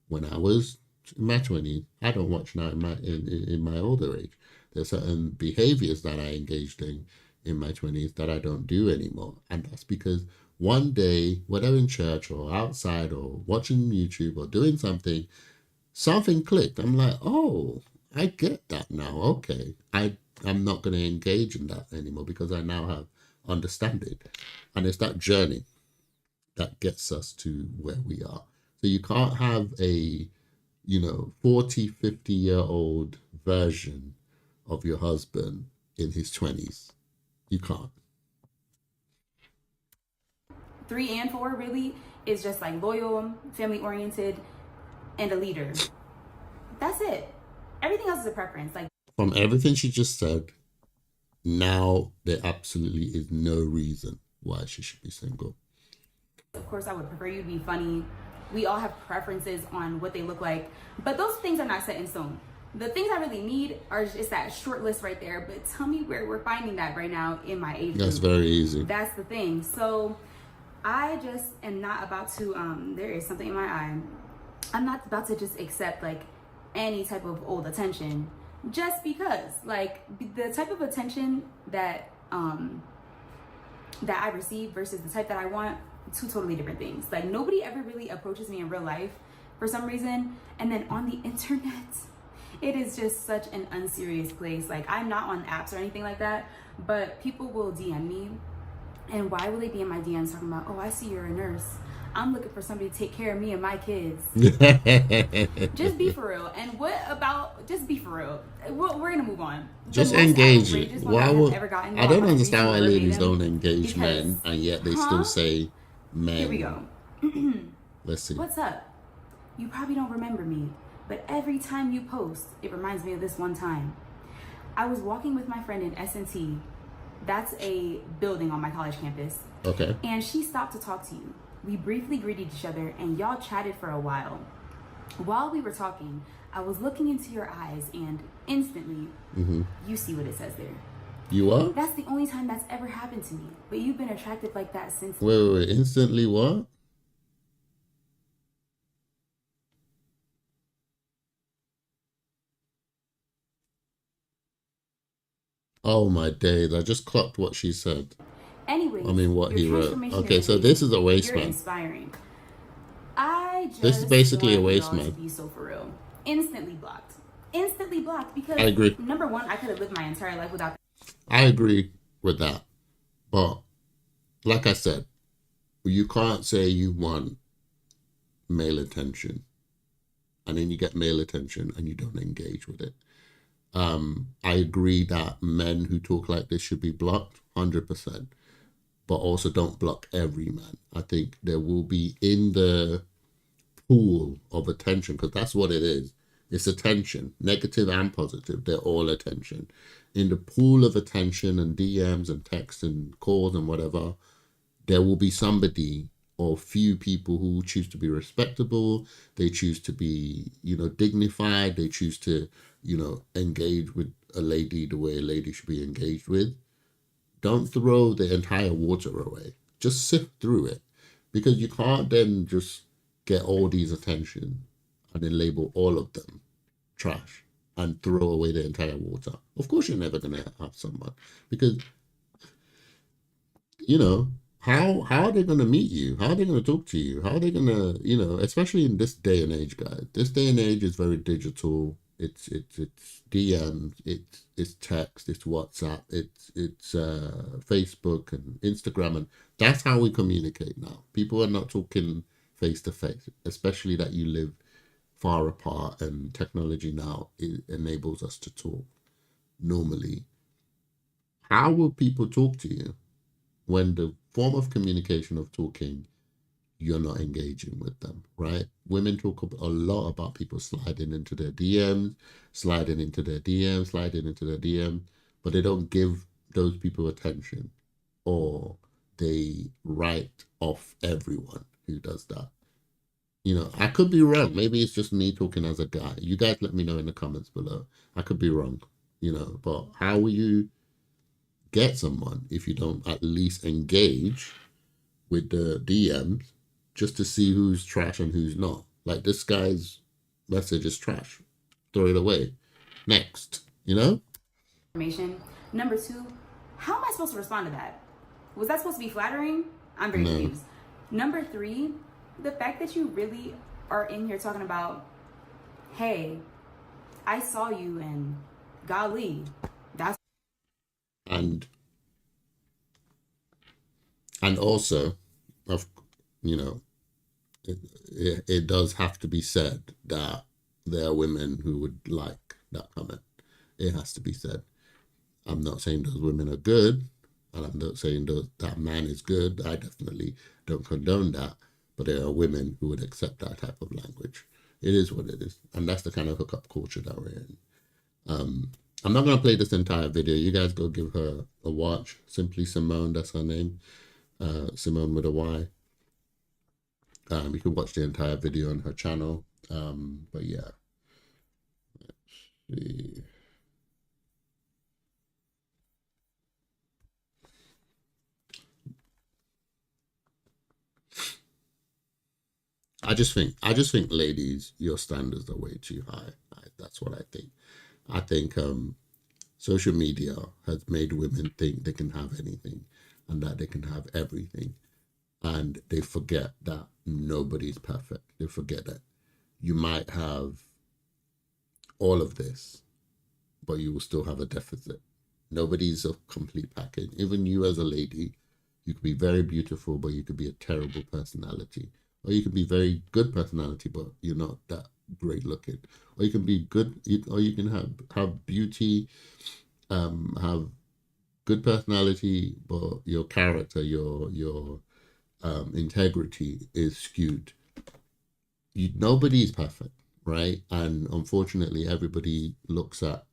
when I was in my 20s, I don't watch now in my older age. There's certain behaviors that I engaged in my 20s that I don't do anymore. And that's because one day, whether in church or outside or watching YouTube or doing something clicked. I'm like, oh, I get that now. Okay. I'm not going to engage in that anymore because I now have understanding. And it's that journey that gets us to where we are. So you can't have a 40, 50-year-old version of your husband in his 20s. You can't. 3 and 4 really is just like loyal, family oriented, and a leader. That's it. Everything else is a preference. Like, from everything she just said, now there absolutely is no reason why she should be single. Of course, I would prefer you to be funny. We all have preferences on what they look like, but those things are not set in stone. The things I really need are just that short list right there. But tell me where we're finding that right now in my age group. That's very easy. That's the thing. So I just am not about to, there is something in my eye. I'm not about to just accept like any type of old attention just because, like, the type of attention that I receive versus the type that I want, 2 totally different things. Like, nobody ever really approaches me in real life for some reason, and then on the internet it is just such an unserious place. Like, I'm not on apps or anything like that, but people will DM me, and why will they be in my DMs talking about, oh, I see you're a nurse, I'm looking for somebody to take care of me and my kids. Just be for real. And what about, just be for real. We're gonna move on. Just engage it. Why would, I don't understand why ladies don't engage men, and yet they still say men. Here we go. Let's see. What's up? You probably don't remember me, but every time you post, it reminds me of this one time. I was walking with my friend in S&T. That's a building on my college campus. Okay. And she stopped to talk to you. We briefly greeted each other and y'all chatted for a while. While we were talking, I was looking into your eyes and instantly, you see what it says there. You are? That's the only time that's ever happened to me. But you've been attracted like that since. Wait. Instantly what? Oh my days, I just clocked what she said. Anyway, I mean what he wrote. Okay, so this is a waste man. Inspiring. I just this is basically a waste want man. to be so for real. instantly blocked. Instantly blocked because I agree. Number one, I could have lived my entire life without. I agree with that. But like I said, you can't say you want male attention and then you get male attention and you don't engage with it. I agree that men who talk like this should be blocked 100%, but also don't block every man. I think there will be in the pool of attention, because that's what it is. It's attention, negative and positive. They're all attention. In the pool of attention and DMs and texts and calls and whatever, there will be somebody or few people who choose to be respectable. They choose to be, dignified. They choose to, engage with a lady the way a lady should be engaged with. Don't throw the entire water away. Just sift through it, because you can't then just get all these attention and then label all of them trash and throw away the entire water. Of course, you're never going to have someone, because, how are they going to meet you? How are they going to talk to you? How are they going to, especially in this day and age, guys. This day and age is very digital. It's DMs, it's text, it's WhatsApp, it's Facebook and Instagram, and that's how we communicate now. People are not talking face to face, especially that you live far apart, and technology now enables us to talk normally. How will people talk to you when the form of communication of talking, you're not engaging with them, right? Women talk a lot about people sliding into their DMs, but they don't give those people attention, or they write off everyone who does that. I could be wrong. Maybe it's just me talking as a guy. You guys let me know in the comments below. I could be wrong, but how will you get someone if you don't at least engage with the DMs just to see who's trash and who's not? Like, this guy's message is trash. Throw it away. Next, Information. Number two, how am I supposed to respond to that? Was that supposed to be flattering? I'm very confused. Number three, the fact that you really are in here talking about, hey, I saw you and golly, that's... And also, it does have to be said that there are women who would like that comment. It has to be said. I'm not saying those women are good, and I'm not saying that man is good. I definitely don't condone that. But there are women who would accept that type of language. It is what it is. And that's the kind of hookup culture that we're in. I'm not going to play this entire video. You guys go give her a watch. Simply Simone, that's her name. Simone with a Y. You can watch the entire video on her channel. But yeah. Let's see. I just think, ladies, your standards are way too high. That's what I think. I think social media has made women think they can have anything and that they can have everything. And they forget that nobody's perfect. They forget that you might have all of this, but you will still have a deficit. Nobody's a complete package. Even you as a lady, you could be very beautiful, but you could be a terrible personality. Or you can be very good personality, but you're not that great looking. Or you can be good, or you can have beauty, have good personality, but your character, your integrity is skewed. Nobody's perfect, right? And unfortunately, everybody looks at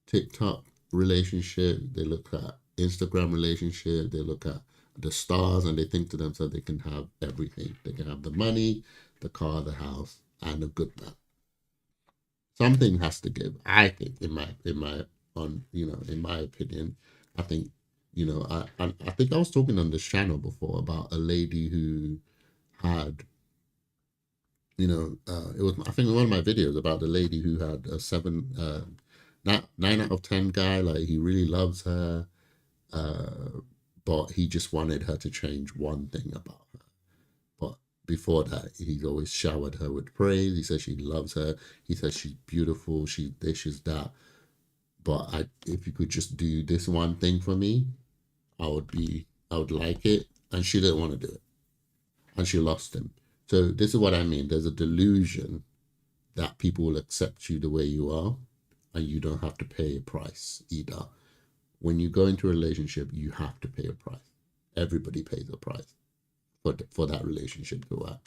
TikTok relationship, they look at Instagram relationship, they look at the stars, and they think to themselves they can have everything. They can have the money, the car, the house, and a good man. Something has to give. I think, in my opinion, I think, I think I was talking on this channel before about a lady who had, it was, I think, one of my videos about the lady who had a 9 out of 10 guy. Like, he really loves her, but he just wanted her to change one thing about her. But before that, he's always showered her with praise. He says she loves her. He says she's beautiful. She this, she's that. But if you could just do this one thing for me, I would like it. And she didn't want to do it. And she lost him. So this is what I mean. There's a delusion that people will accept you the way you are, and you don't have to pay a price either. When you go into a relationship, you have to pay a price. Everybody pays a price for that relationship to work.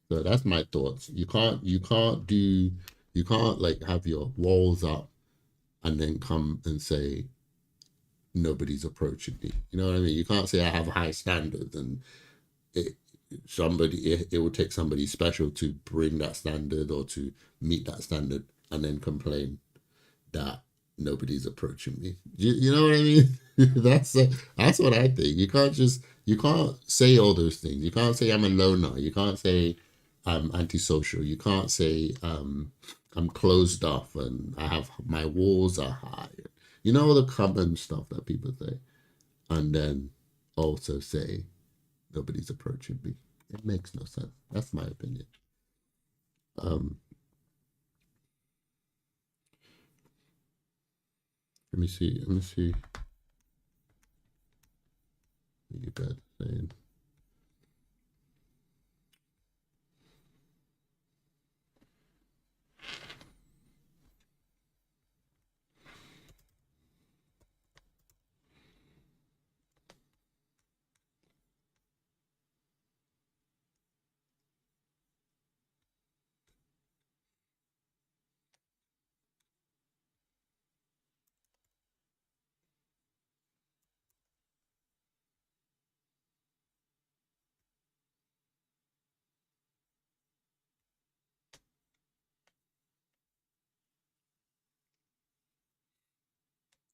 So that's my thoughts. You can't like have your walls up and then come and say nobody's approaching me. You know what I mean? You can't say I have high standards and it will take somebody special to bring that standard or to meet that standard and then complain that nobody's approaching me. You know what I mean? That's what I think. You can't say all those things. You can't say I'm a loner. You can't say I'm antisocial. You can't say I'm closed off and my walls are high. You know all the common stuff that people say, and then also say nobody's approaching me. It makes no sense. That's my opinion. Let me see what you guys are saying.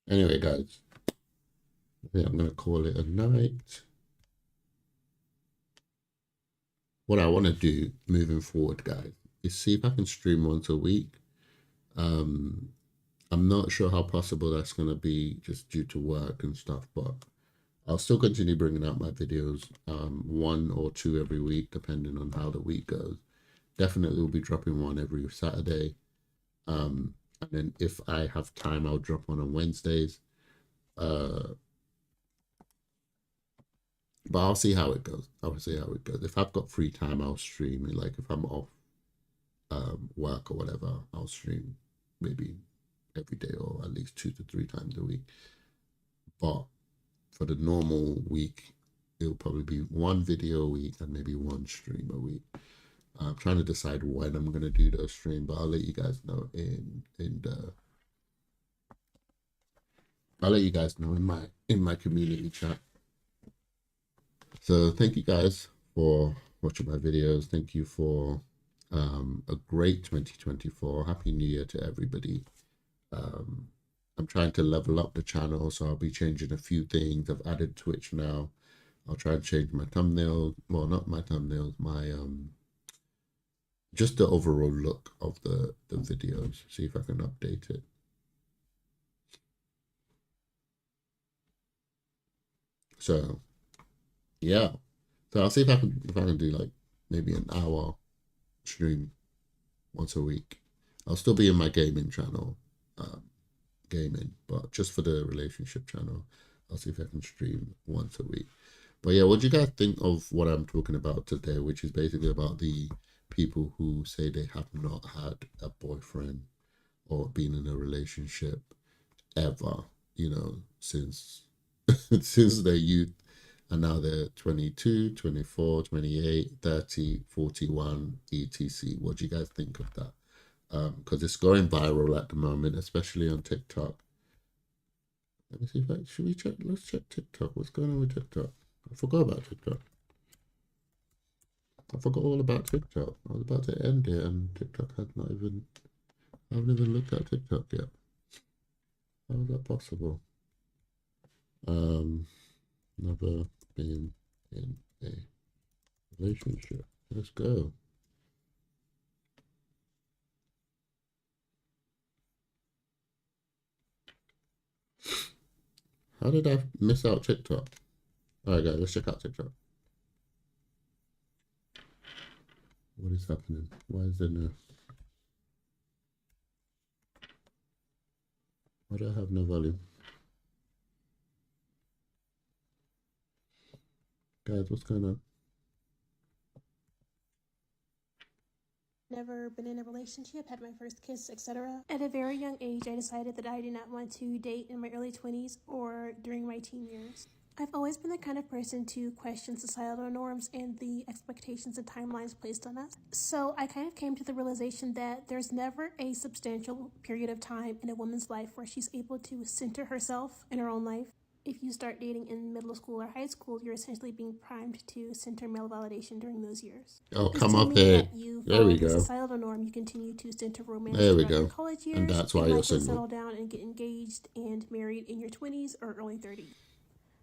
Anyway, guys, I think I'm going to call it a night. What I want to do moving forward, guys, is see if I can stream once a week. I'm not sure how possible that's going to be just due to work and stuff, but I'll still continue bringing out my videos, 1 or 2 every week, depending on how the week goes. Definitely will be dropping one every Saturday. And then if I have time, I'll drop one on Wednesdays. But I'll see how it goes. If I've got free time, I'll stream. Like if I'm off work or whatever, I'll stream maybe every day or at least 2 to 3 times a week. But for the normal week, it'll probably be 1 video a week and maybe 1 stream a week. I'm trying to decide when I'm gonna do those streams, but I'll let you guys know in my community chat. So thank you guys for watching my videos. Thank you for a great 2024. Happy New Year to everybody. I'm trying to level up the channel, so I'll be changing a few things. I've added Twitch now. I'll try and change my thumbnails. Well, not my thumbnails, my just the overall look of the videos. See if I can update it. So yeah, so I'll see if I can do like maybe an hour stream once a week. I'll still be in my gaming channel, but just for the relationship channel, I'll see if I can stream once a week. But yeah, what do you guys think of what I'm talking about today, which is basically about the people who say they have not had a boyfriend or been in a relationship ever, you know, since since their youth, and now they're 22, 24, 28, 30, 41, etc. What do you guys think of that? Because it's going viral at the moment, especially on TikTok. Let me see if let's check TikTok. What's going on with TikTok? I forgot about TikTok. I forgot all about TikTok. I was about to end it and TikTok I haven't even looked at TikTok yet. How is that possible? Never been in a relationship. Let's go. How did I miss out TikTok? Alright guys, let's check out TikTok. What is happening? Why is there no... Why do I have no volume? Guys, what's going on? Never been in a relationship, had my first kiss, etc. At a very young age, I decided that I did not want to date in my early 20s or during my teen years. I've always been the kind of person to question societal norms and the expectations and timelines placed on us. So I kind of came to the realization that there's never a substantial period of time in a woman's life where she's able to center herself in her own life. If you start dating in middle school or high school, you're essentially being primed to center male validation during those years. Oh, come up here. There we go. Societal norm, you continue to center romance. There we go. College years, and that's why you're single. Settle down and get engaged and married in your 20s or early 30s.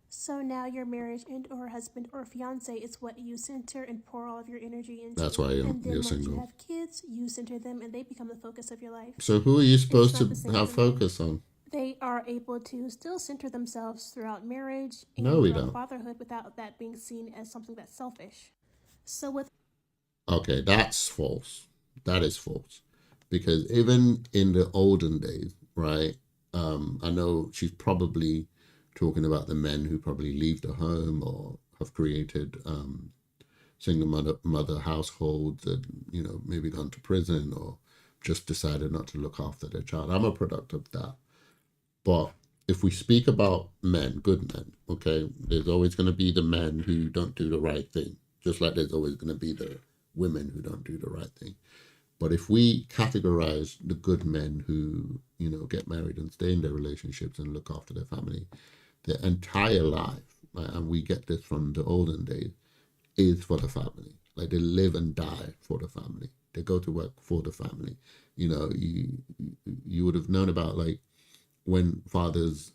So now your marriage and or husband or fiance is what you center and pour all of your energy into. That's why you're once single. You have kids, you center them and they become the focus of your life. So who are you supposed to have focus on? They are able to still center themselves throughout marriage and throughout fatherhood without that being seen as something that's selfish. So with... Okay, that's false. That is false. Because even in the olden days, right, I know she's probably talking about the men who probably leave the home or have created single mother households and, you know, maybe gone to prison or just decided not to look after their child. I'm a product of that. But if we speak about men, good men, okay, there's always going to be the men who don't do the right thing, just like there's always going to be the women who don't do the right thing. But if we categorize the good men who, you know, get married and stay in their relationships and look after their family, their entire life, right, and we get this from the olden days, is for the family. Like they live and die for the family. They go to work for the family. You know, you would have known about like when fathers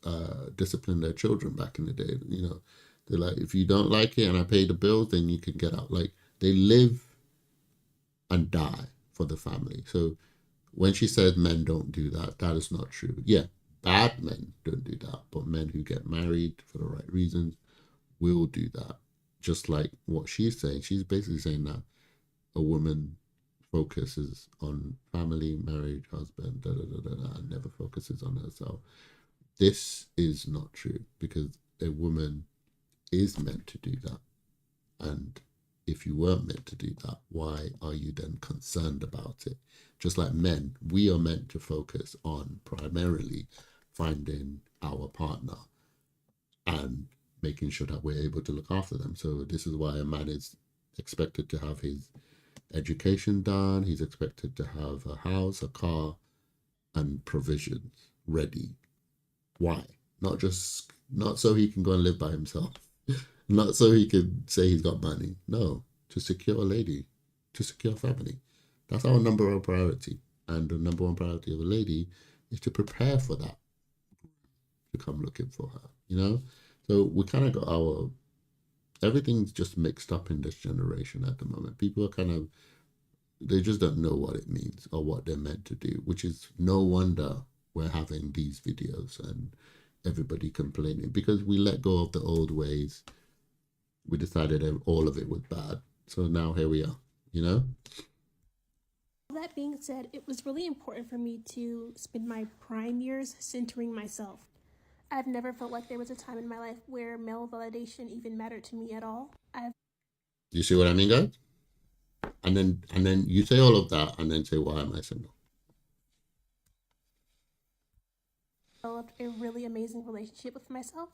discipline their children back in the day. You know, they're like, if you don't like it and I pay the bills, then you can get out. Like they live and die for the family. So when she says men don't do that, that is not true. Yeah, bad men don't do that, but men who get married for the right reasons will do that. Just like what she's saying. She's basically saying that a woman focuses on family, marriage, husband, and never focuses on herself. This is not true because a woman is meant to do that. And if you weren't meant to do that, why are you then concerned about it? Just like men, we are meant to focus on primarily finding our partner and making sure that we're able to look after them. So this is why a man is expected to have his education done. He's expected to have a house, a car, and provisions ready. Why? Not so he can go and live by himself. Not so he can say he's got money. No, to secure a lady, to secure family. That's our number one priority. And the number one priority of a lady is to prepare for that, to come looking for her, you know? So we kind of got everything's just mixed up in this generation at the moment. People are they just don't know what it means or what they're meant to do, which is no wonder we're having these videos and everybody complaining because we let go of the old ways. We decided all of it was bad. So now here we are, you know? That being said, it was really important for me to spend my prime years centering myself. I've never felt like there was a time in my life where male validation even mattered to me at all. You see what I mean, guys? And then you say all of that and then say, why am I single? Developed a really amazing relationship with myself.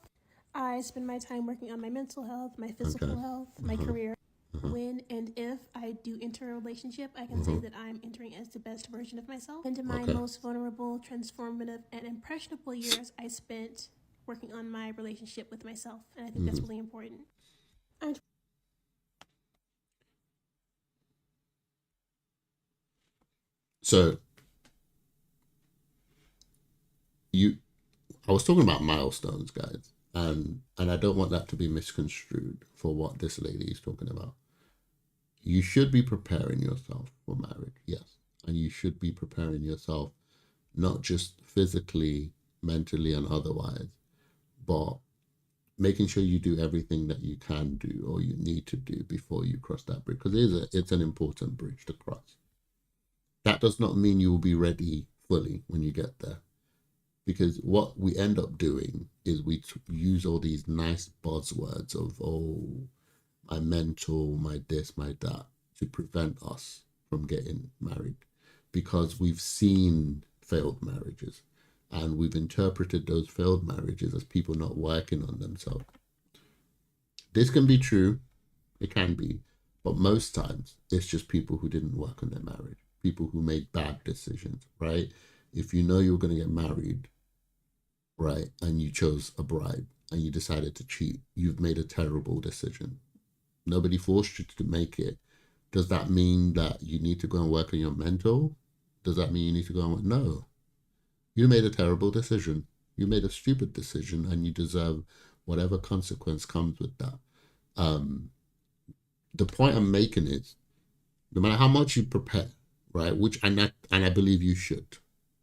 I spend my time working on my mental health, my physical health, my career. When and if I do enter a relationship, I can say that I'm entering as the best version of myself. And in my most vulnerable, transformative, and impressionable years, I spent working on my relationship with myself. And I think that's really important. So, I was talking about milestones, guys. And I don't want that to be misconstrued for what this lady is talking about. You should be preparing yourself for marriage, yes. And you should be preparing yourself not just physically, mentally, and otherwise, but making sure you do everything that you can do or you need to do before you cross that bridge, because it's an important bridge to cross. That does not mean you will be ready fully when you get there, because what we end up doing is we use all these nice buzzwords of, oh, my mental, my this, my that, to prevent us from getting married, because we've seen failed marriages and we've interpreted those failed marriages as people not working on themselves. This can be true, it can be, but most times it's just people who didn't work on their marriage, people who made bad decisions, right? If you know you're going to get married, right, and you chose a bride and you decided to cheat, you've made a terrible decision. Nobody forced you to make it. Does that mean that you need to go and work on your mental? Does that mean you need to go and work? No. You made a terrible decision. You made a stupid decision, and you deserve whatever consequence comes with that. The point I'm making is, no matter how much you prepare, right, and I believe you should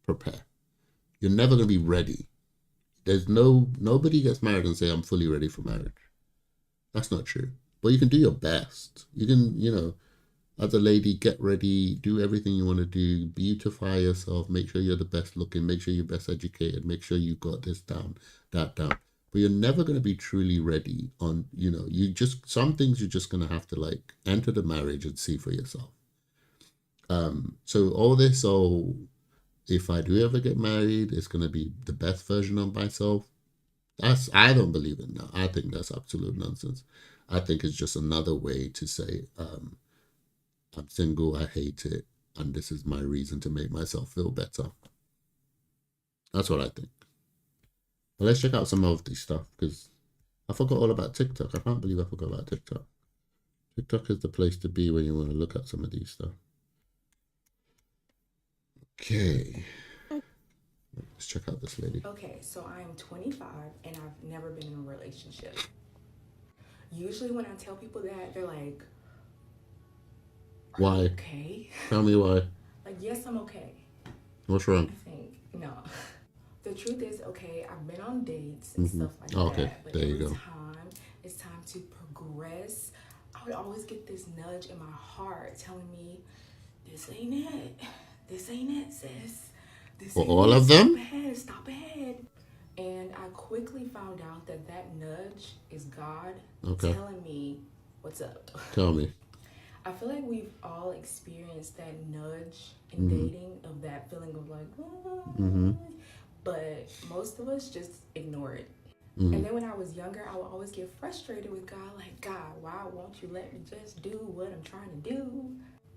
prepare, you're never going to be ready. Nobody gets married and say, I'm fully ready for marriage. That's not true. But you can do your best. You can, as a lady, get ready, do everything you want to do, beautify yourself, make sure you're the best looking, make sure you're best educated, make sure you got this down, that down. But you're never going to be truly ready on, some things you're just going to have to enter the marriage and see for yourself. So all this, if I do ever get married, it's going to be the best version of myself. I don't believe in that. I think that's absolute nonsense. I think it's just another way to say, I'm single, I hate it, and this is my reason to make myself feel better. That's what I think. Well, let's check out some of this stuff, because I forgot all about TikTok. I can't believe I forgot about TikTok. TikTok is the place to be when you want to look at some of these stuff. Okay. Let's check out this lady. Okay, so I'm 25 and I've never been in a relationship. Usually when I tell people that, they're like, why? Okay. Tell me why. Yes, I'm okay. What's wrong? I think, no. The truth is, okay, I've been on dates and stuff like that. Okay, but there you go. Time it's time to progress, I would always get this nudge in my heart telling me, this ain't it. This ain't it, sis. This For ain't all it. of them? Stop ahead. And I quickly found out that nudge is God telling me what's up. Tell me. I feel like we've all experienced that nudge in dating, of that feeling of but most of us just ignore it. And then when I was younger, I would always get frustrated with God, God, why won't you let me just do what I'm trying to do?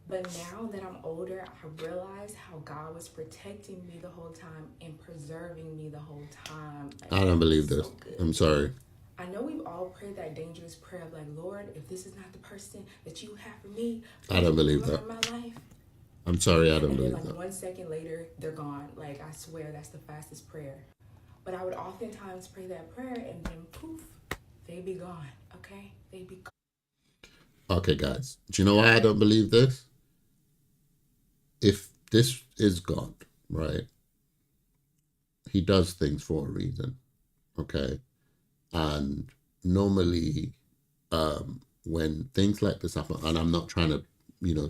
But now that I'm older, I realize how God was protecting me the whole time and preserving me the whole time. I don't believe this. I'm sorry. I know we've all prayed that dangerous prayer of Lord, if this is not the person that you have for me, I don't believe that. my life. I'm sorry, I don't and believe then, that. 1 second later, they're gone. I swear that's the fastest prayer. But I would oftentimes pray that prayer and then poof, they be gone. Okay? They be gone. Okay, guys. Do you know why I don't believe this? If this is God, right? He does things for a reason. Okay? And normally, when things like this happen, and I'm not trying to,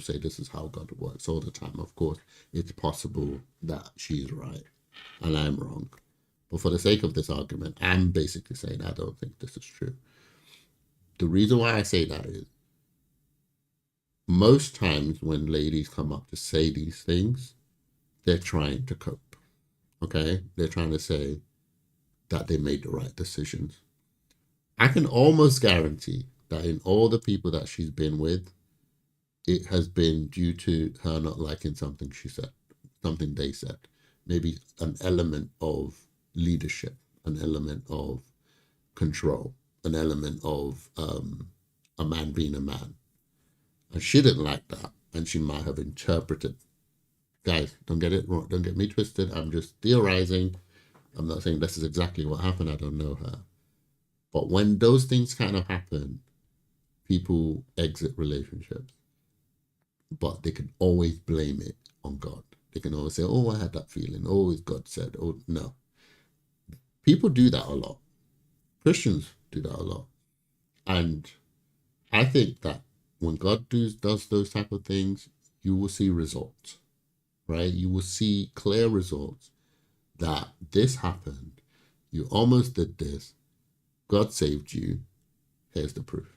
say this is how God works all the time. Of course, it's possible that she's right and I'm wrong. But for the sake of this argument, I'm basically saying I don't think this is true. The reason why I say that is, most times when ladies come up to say these things, they're trying to cope. Okay? They're trying to say that they made the right decisions. I can almost guarantee that in all the people that she's been with, it has been due to her not liking something she said, something they said. Maybe an element of leadership, an element of control, an element of a man being a man. And she didn't like that, and she might have interpreted. Guys, don't get it wrong. Don't get me twisted. I'm just theorizing. I'm not saying this is exactly what happened. I don't know her. But when those things kind of happen, people exit relationships. But they can always blame it on God. They can always say, oh, I had that feeling. Oh, God said. Oh, no. People do that a lot. Christians do that a lot. And I think that when God does those type of things, you will see results, right? You will see clear results that this happened. You almost did this. God saved you. Here's the proof.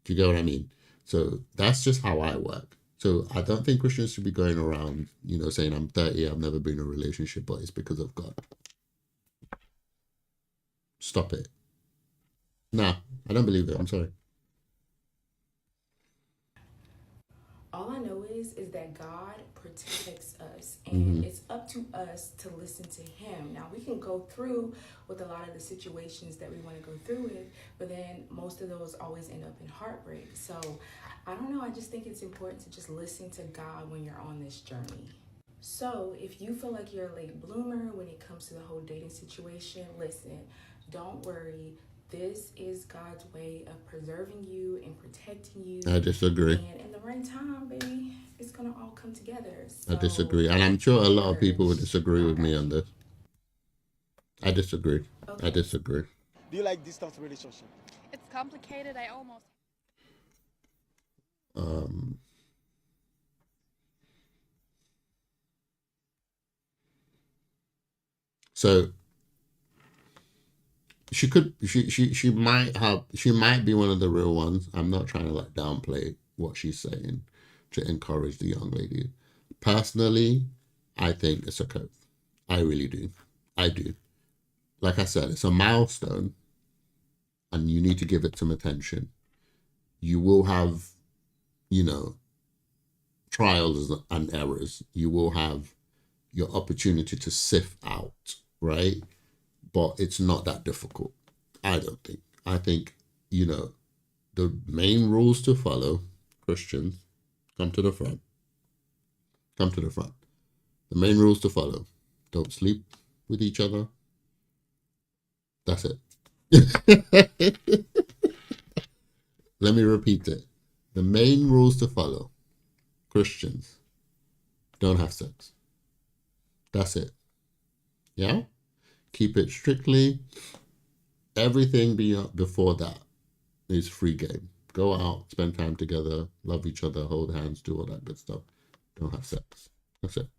Do you get what I mean? So that's just how I work. So I don't think Christians should be going around, saying I'm 30, I've never been in a relationship, but it's because of God. Stop it. Nah, I don't believe it. I'm sorry. All I know is that God protects us, and it's up to us to listen to him. Now, we can go through with a lot of the situations that we want to go through with, but then most of those always end up in heartbreak. So I don't know, I just think it's important to just listen to God when you're on this journey. So if you feel like you're a late bloomer when it comes to the whole dating situation, listen, don't worry. This is God's way of preserving you and protecting you. I disagree. And in the right time, baby, it's going to all come together. So, I disagree. And I'm sure a lot of people would disagree with me on this. I disagree. Okay. I disagree. Do you like distance relationship? It's complicated. I almost... So she might be one of the real ones. I'm not trying to downplay what she's saying to encourage the young lady. Personally, I think it's okay. I really do. I do. Like I said, it's a milestone and you need to give it some attention. You will have, trials and errors. You will have your opportunity to sift out, right? But it's not that difficult, I don't think. I think, the main rules to follow, Christians, come to the front. Come to the front. The main rules to follow: don't sleep with each other. That's it. Let me repeat it. The main rules to follow, Christians, don't have sex. That's it. Yeah? Keep it strictly. Everything before that is free game. Go out, spend time together, love each other, hold hands, do all that good stuff. Don't have sex. That's it.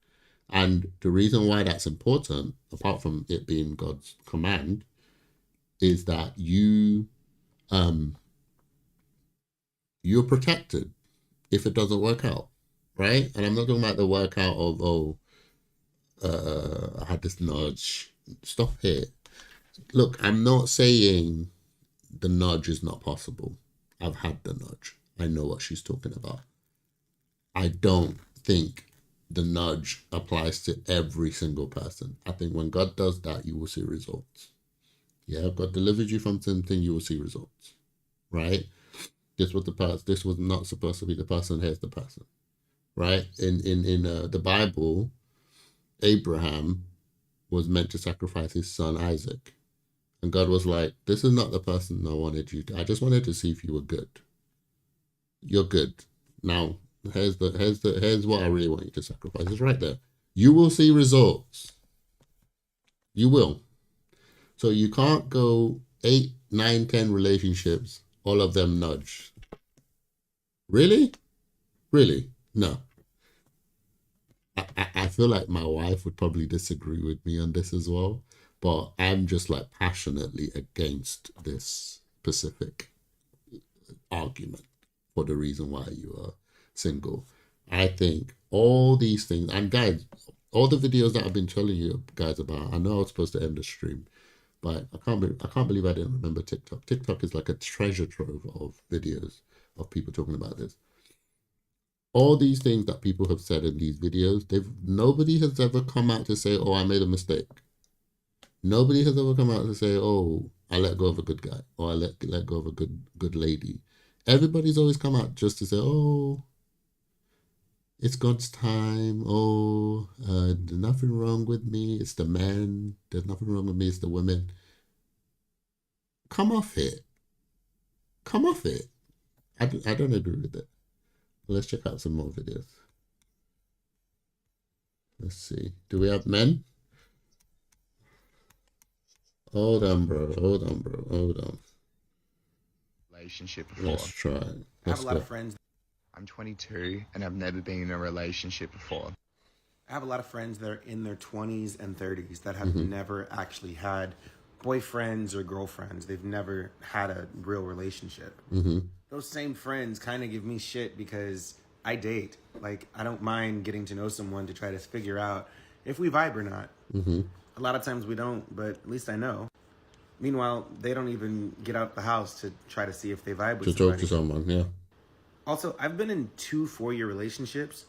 And the reason why that's important, apart from it being God's command, is that you're protected if it doesn't work out, right? And I'm not talking about the workout of, I had this nudge. Stop here. Look, I'm not saying the nudge is not possible. I've had the nudge. I know what she's talking about. I don't think the nudge applies to every single person. I think when God does that, you will see results. Yeah, God delivered you from something, you will see results, right? This was the person. This was not supposed to be the person. Here's the person, right? In the Bible, Abraham was meant to sacrifice his son Isaac, and God was like, "This is not the person I wanted you to. I just wanted to see if you were good. You're good. Now here's what I really want you to sacrifice. It's right there. You will see results. You will. So you can't go 8, 9, 10 relationships, all of them nudge. Really? Really? No. I feel like my wife would probably disagree with me on this as well, but I'm just passionately against this specific argument for the reason why you are single. I think all these things, and guys, all the videos that I've been telling you guys about, I know I was supposed to end the stream, but I can't believe I didn't remember TikTok. TikTok is like a treasure trove of videos of people talking about this. All these things that people have said in these videos, nobody has ever come out to say, "Oh, I made a mistake." Nobody has ever come out to say, "Oh, I let go of a good guy," or "I let go of a good lady." Everybody's always come out just to say, "Oh, it's God's time. Oh, there's nothing wrong with me. It's the men. There's nothing wrong with me. It's the women." Come off it. Come off it. I don't agree with it. Let's check out some more videos. Let's see. Do we have men? Hold on, bro. Hold on, bro. Hold on. Relationship before. Let's try it. I have a lot of friends. I'm 22 and I've never been in a relationship before. I have a lot of friends that are in their 20s and 30s that have never actually had boyfriends or girlfriends. They've never had a real relationship. Those same friends kind of give me shit because I date. Like, I don't mind getting to know someone to try to figure out if we vibe or not. A lot of times we don't, but at least I know. Meanwhile, they don't even get out the house to try to see if they vibe with somebody. To talk to someone, yeah. Also, I've been in 2 4-year relationships.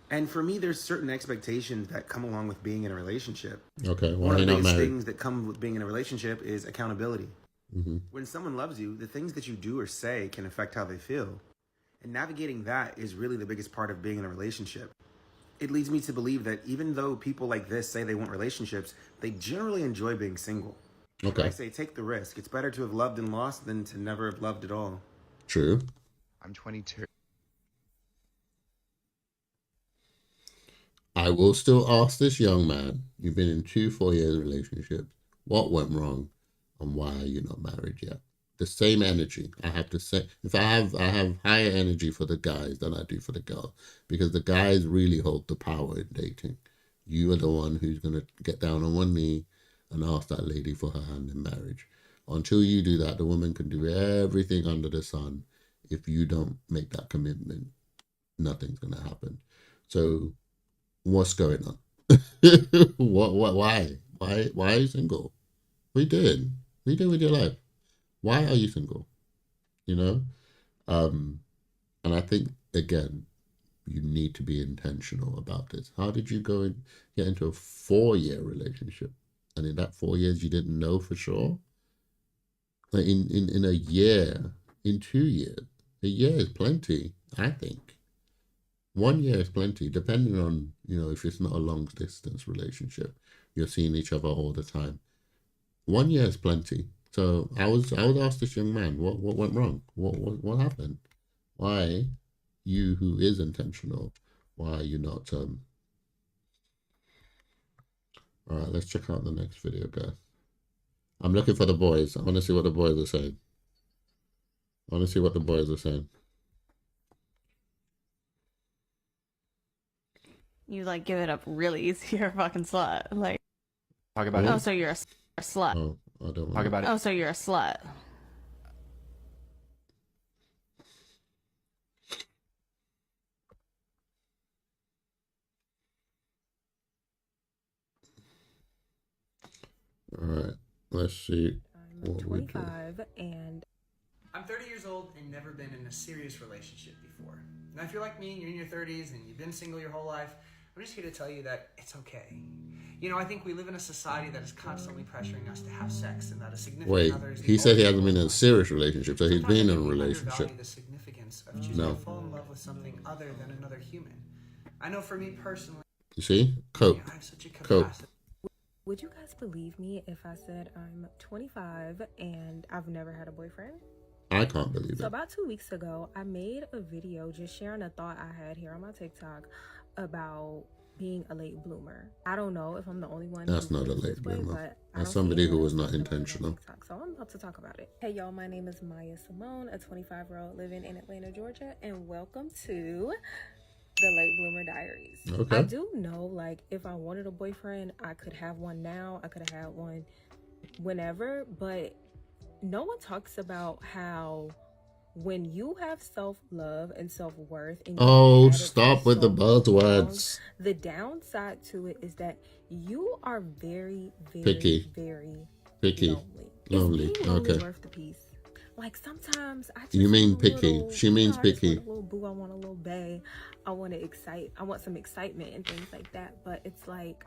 And for me, there's certain expectations that come along with being in a relationship. Okay, well, one of the not biggest married. things that come with being in a relationship is accountability. When someone loves you, the things that you do or say can affect how they feel. And navigating that is really the biggest part of being in a relationship. It leads me to believe that even though people like this say they want relationships, they generally enjoy being single. Okay. I say take the risk. It's better to have loved and lost than to never have loved at all. True. I'm 22. I will still ask this young man, you've been in 2 4-year relationships, what went wrong and why are you not married yet? The same energy, I have to say. If I have higher energy for the guys than I do for the girls, because the guys really hold the power in dating. You are the one who's going to get down on one knee and ask that lady for her hand in marriage. Until you do that, the woman can do everything under the sun. If you don't make that commitment, nothing's going to happen. So what's going on? Why are you single? What are you doing? What are you doing with your life? Why are you single? You know? And I think, again, you need to be intentional about this. How did you go and get into a 4-year relationship? And in that 4 years, you didn't know for sure? Like in a year, in 2 years, a year is plenty, I think. 1 year is plenty, depending on, you know, if it's not a long distance relationship, you're seeing each other all the time. 1 year is plenty. So I would ask this young man, what went wrong? What happened? Why, you who is intentional, why are you not? All right, let's check out the next video, guys. I'm looking for the boys. I want to see what the boys are saying. You like give it up really easy. You're a fucking slut. Like, Talk about it. oh, so you're a slut. Oh, I don't Talk about it. Oh, so you're a slut. All right, let's see what we do. 25 and I'm 30 years old and never been in a serious relationship before. Now, if you're like me and you're in your 30s and you've been single your whole life, I'm just here to tell you that it's okay. You know, I think we live in a society that is constantly pressuring us to have sex, and that a significant other is he said he hasn't been in a serious relationship, so he's been in a relationship. Undervalue the significance of choosing to fall in love with something other than another human. I know for me personally, You see? Cope. I have such a Cope. capacity. Would you guys believe me if I said I'm 25 and I've never had a boyfriend? I can't believe So it. about 2 weeks ago, I made a video just sharing a thought I had here on my TikTok about being a late bloomer. I don't know if I'm the only one. That's who not a feels late this way, bloomer. but I That's don't see somebody who anyone was else not talking about it on intentional. TikTok, so I'm about to talk about it. Hey y'all, my name is Maya Simone, a 25-year-old living in Atlanta, Georgia, and welcome to the Late Bloomer Diaries. Okay. I do know, like, if I wanted a boyfriend, I could have one now. I could have had one whenever, but no one talks about how when you have self-love and self-worth and Oh, stop with the buzzwords. the downside to it is that you are very, very, Picky. very Picky. Lonely. Is being lonely Okay. worth the peace? Like, sometimes I just You mean want a picky. little, She means I just picky. want a little boo. I want a little bae. I want some excitement and things like that. But it's like,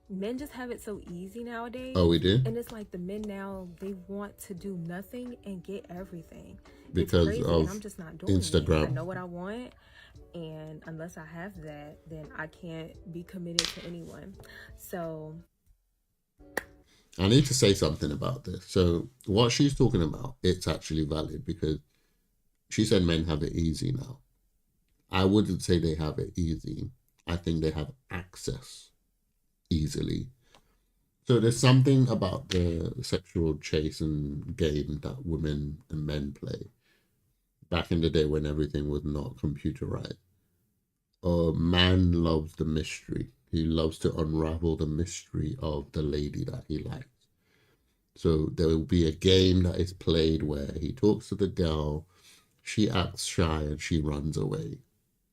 men just have it so easy nowadays. Oh, we do? And it's like the men now, they want to do nothing and get everything. Because it's crazy, of and I'm just not doing Instagram. it. I know what I want, and unless I have that, then I can't be committed to anyone. So I need to say something about this. So what she's talking about, it's actually valid because she said men have it easy now. I wouldn't say they have it easy. I think they have access easily. So there's something about the sexual chase and game that women and men play back in the day when everything was not computerized. A man loves the mystery. He loves to unravel the mystery of the lady that he likes. So there will be a game that is played where he talks to the girl, she acts shy and she runs away.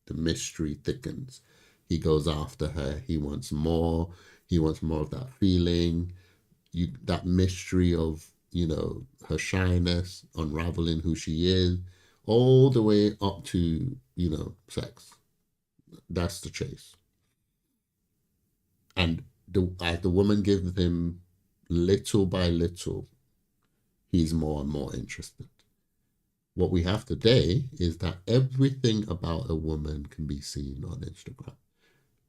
The mystery thickens. He goes after her. He wants more. He wants more of that feeling, that mystery of, her shyness, unraveling who she is, all the way up to, sex. That's the chase. And as the woman gives him little by little, he's more and more interested. What we have today is that everything about a woman can be seen on Instagram.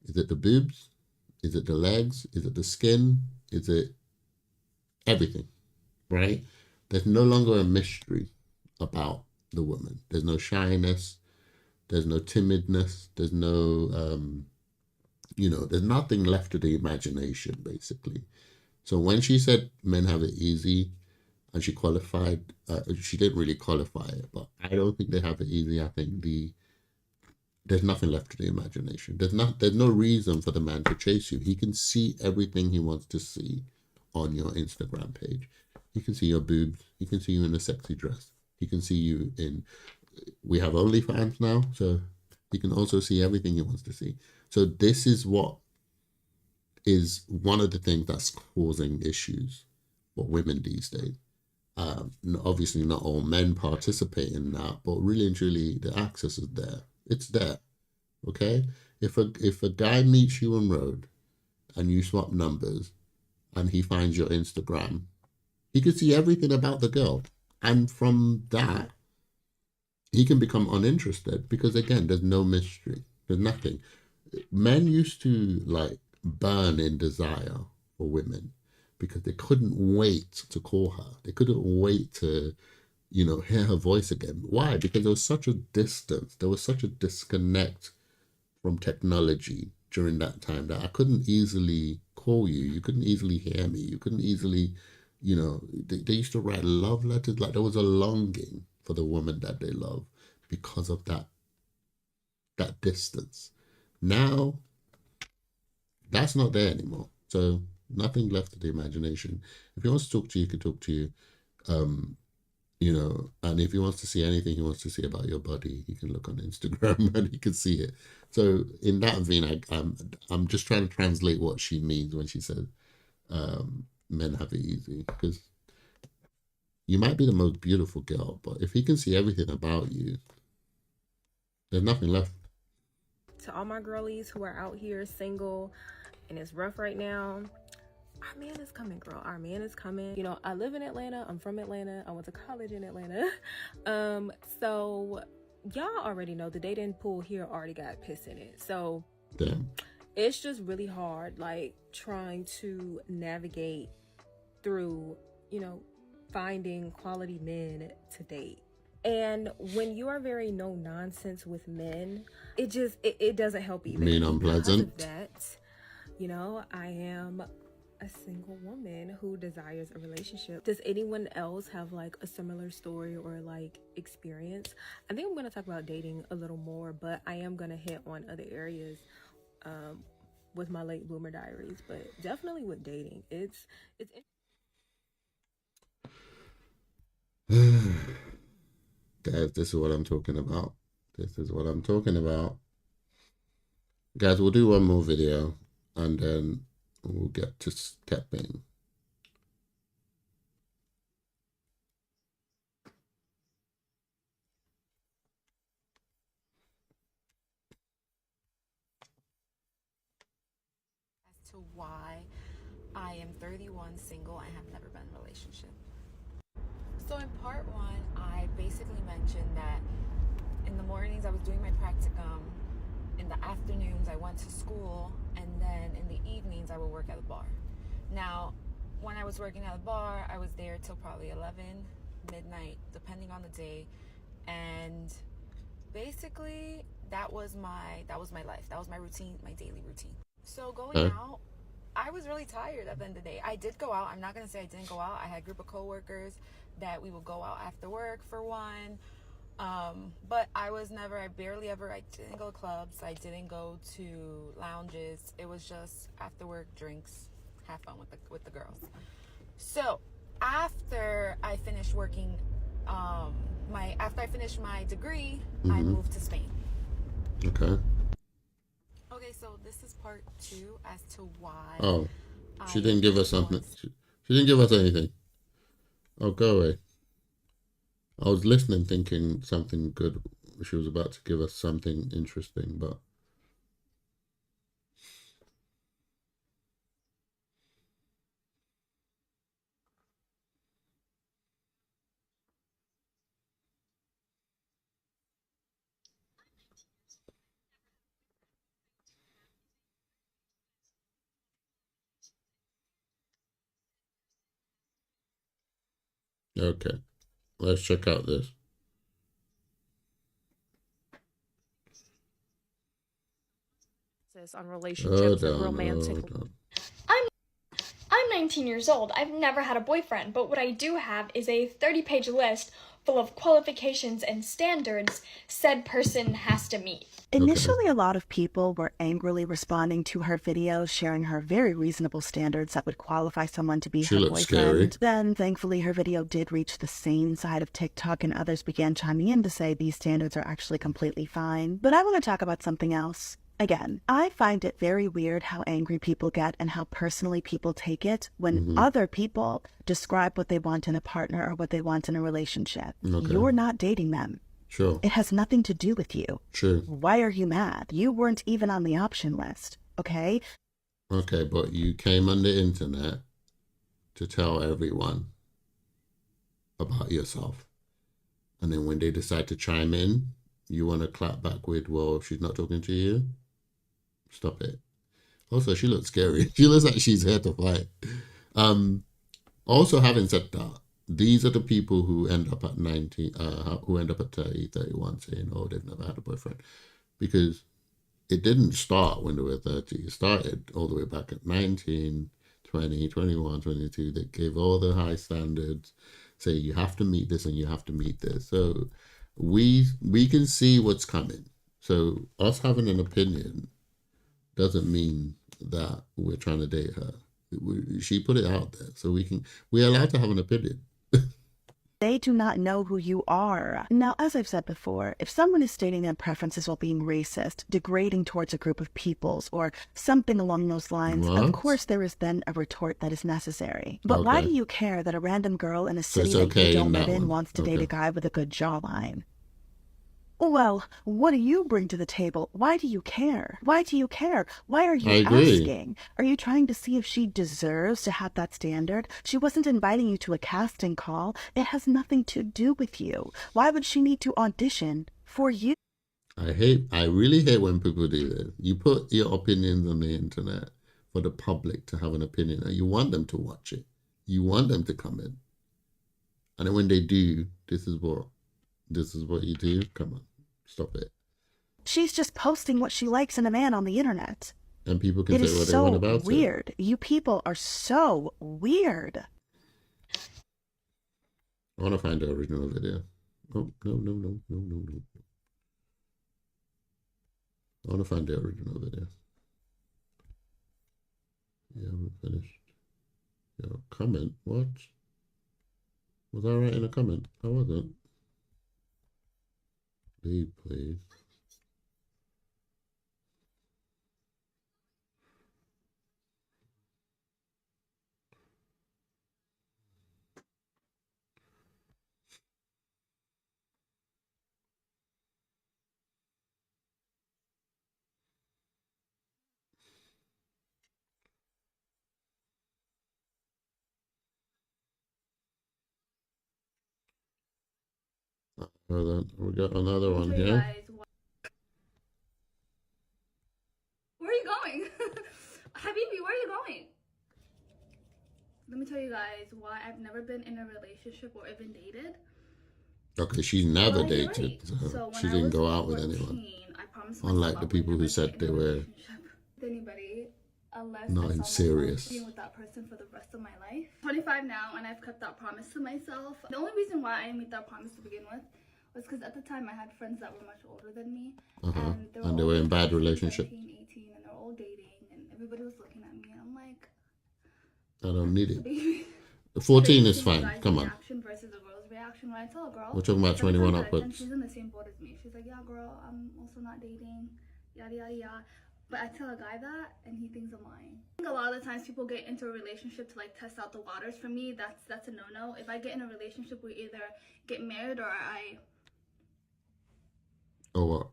Is it the boobs? Is it the legs? Is it the skin? Is it everything, right? There's no longer a mystery about the woman. There's no shyness. There's no timidness. There's no, there's nothing left to the imagination, basically. So when she said men have it easy, and she qualified, she didn't really qualify it, but I don't think they have it easy. I think there's nothing left to the imagination. There's no reason for the man to chase you. He can see everything he wants to see on your Instagram page. He can see your boobs. He can see you in a sexy dress. He can see you in, we have OnlyFans now, so he can also see everything he wants to see. So this is what is one of the things that's causing issues for women these days. Obviously not all men participate in that, but really and truly the access is there. It's there. Okay? If a guy meets you on road and you swap numbers and he finds your Instagram, he can see everything about the girl. And from that, he can become uninterested because, again, there's no mystery. There's nothing. Men used to burn in desire for women because they couldn't wait to call her. They couldn't wait to, hear her voice again. Why? Because there was such a distance. There was such a disconnect from technology during that time that I couldn't easily call you. You couldn't easily hear me. You couldn't easily, they used to write love letters. Like there was a longing for the woman that they love because of that distance. Now, that's not there anymore. So nothing left to the imagination. If he wants to talk to you, he can talk to you. And if he wants to see anything he wants to see about your body, he can look on Instagram and he can see it. So in that vein, I'm just trying to translate what she means when she says men have it easy. Because you might be the most beautiful girl, but if he can see everything about you, there's nothing left. To all my girlies who are out here single and it's rough right now, our man is coming, girl. Our man is coming. I live in Atlanta. I'm from Atlanta. I went to college in Atlanta. So y'all already know the dating pool here already got piss in it. So damn. It's just really hard, trying to navigate through, finding quality men to date. And when you are very no nonsense with men, it doesn't help either. Mean unpleasant. Because of that, I am a single woman who desires a relationship. Does anyone else have a similar story or experience? I think I'm going to talk about dating a little more, but I am going to hit on other areas with my late bloomer diaries, but definitely with dating. It's Guys, this is what I'm talking about. This is what I'm talking about. Guys, we'll do one more video and then we'll get to stepping. As to why I am 31, single, and have never been in a relationship. So in part one, I basically mentioned that in the mornings I was doing my practicum, in the afternoons I went to school, and then in the evenings I would work at a bar. Now, when I was working at a bar, I was there till probably 11, midnight, depending on the day, and basically that was my life. That was my routine, my daily routine. So going out I was really tired at the end of the day. I did go out. I'm not going to say I didn't go out. I had a group of coworkers that we would go out after work for one. But I didn't go to clubs. I didn't go to lounges. It was just after work drinks, have fun with the girls. So after I finished working, after I finished my degree, I moved to Spain. Okay. Okay, so this is part 2 as to why. Oh, she didn't give us something. She didn't give us anything. Oh, go away. I was listening thinking something good. She was about to give us something interesting, but... Okay, let's check out this. On relationships and romantic. I'm 19 years old. I've never had a boyfriend, but what I do have is a 30-page list full of qualifications and standards said person has to meet. Initially, a lot of people were angrily responding to her videos, sharing her very reasonable standards that would qualify someone to be her boyfriend. Scary. Then, thankfully, her video did reach the sane side of TikTok, and others began chiming in to say these standards are actually completely fine. But I want to talk about something else. Again, I find it very weird how angry people get and how personally people take it when other people describe what they want in a partner or what they want in a relationship. Okay. You're not dating them. Sure. It has nothing to do with you. True. Why are you mad? You weren't even on the option list, okay? Okay, but you came on the internet to tell everyone about yourself. And then when they decide to chime in, you want to clap back with, well, she's not talking to you? Stop it. Also, she looks scary. She looks like she's here to fight. Also, having said that, these are the people who end up at 90, who end up at 30, 31 saying, oh, they've never had a boyfriend. Because it didn't start when they were 30. It started all the way back at 19, 20, 21, 22. They gave all the high standards, say you have to meet this and you have to meet this. So we can see what's coming. So us having an opinion doesn't mean that we're trying to date her. She put it out there, so we're allowed to have an opinion. They do not know who you are. Now, as I've said before, if someone is stating their preferences while being racist, degrading towards a group of peoples, or something along those lines, of course there is then a retort that is necessary. But why do you care that a random girl in a city that you don't live in wants to date a guy with a good jawline? Well, what do you bring to the table? Why do you care? Why do you care? Why are you asking? Are you trying to see if she deserves to have that standard? She wasn't inviting you to a casting call. It has nothing to do with you. Why would she need to audition for you? I really hate when people do this. You put your opinions on the internet for the public to have an opinion, and you want them to watch it. You want them to come in. And then when they do, this is what you do. Come on. Stop it. She's just posting what she likes in a man on the internet. And people can say what they want about it. It is so weird. You people are so weird. I want to find the original video. Oh, no. I want to find the original video. Yeah, we're finished. Yo, comment? What? Was I writing a comment? I wasn't. Leave, please. Hold on, we got another one here. Where are you going? Habibi, where are you going? Let me tell you guys why I've never been in a relationship or even dated. Okay, she's never dated, so she didn't go out with anyone. Unlike the people who said they were. With anybody, unless Not I in saw serious. myself being with that person for the rest of my life. 25 now, and I've kept that promise to myself. The only reason why I made that promise to begin with was because at the time I had friends that were much older than me, and they were in bad relationship. 17, 18, and they're all dating, and everybody was looking at me, and I'm like, I don't need it. 14 is fine. Come on. Reaction versus a girl's reaction. When I tell a girl, We're talking about 21 upwards. She's in the same boat as me. She's like, yeah, girl, I'm also not dating, yada yada yada. But I tell a guy that, and he thinks I'm lying. I think a lot of the times people get into a relationship to like test out the waters. For me, that's a no-no. If I get in a relationship, we either get married or I. Or what?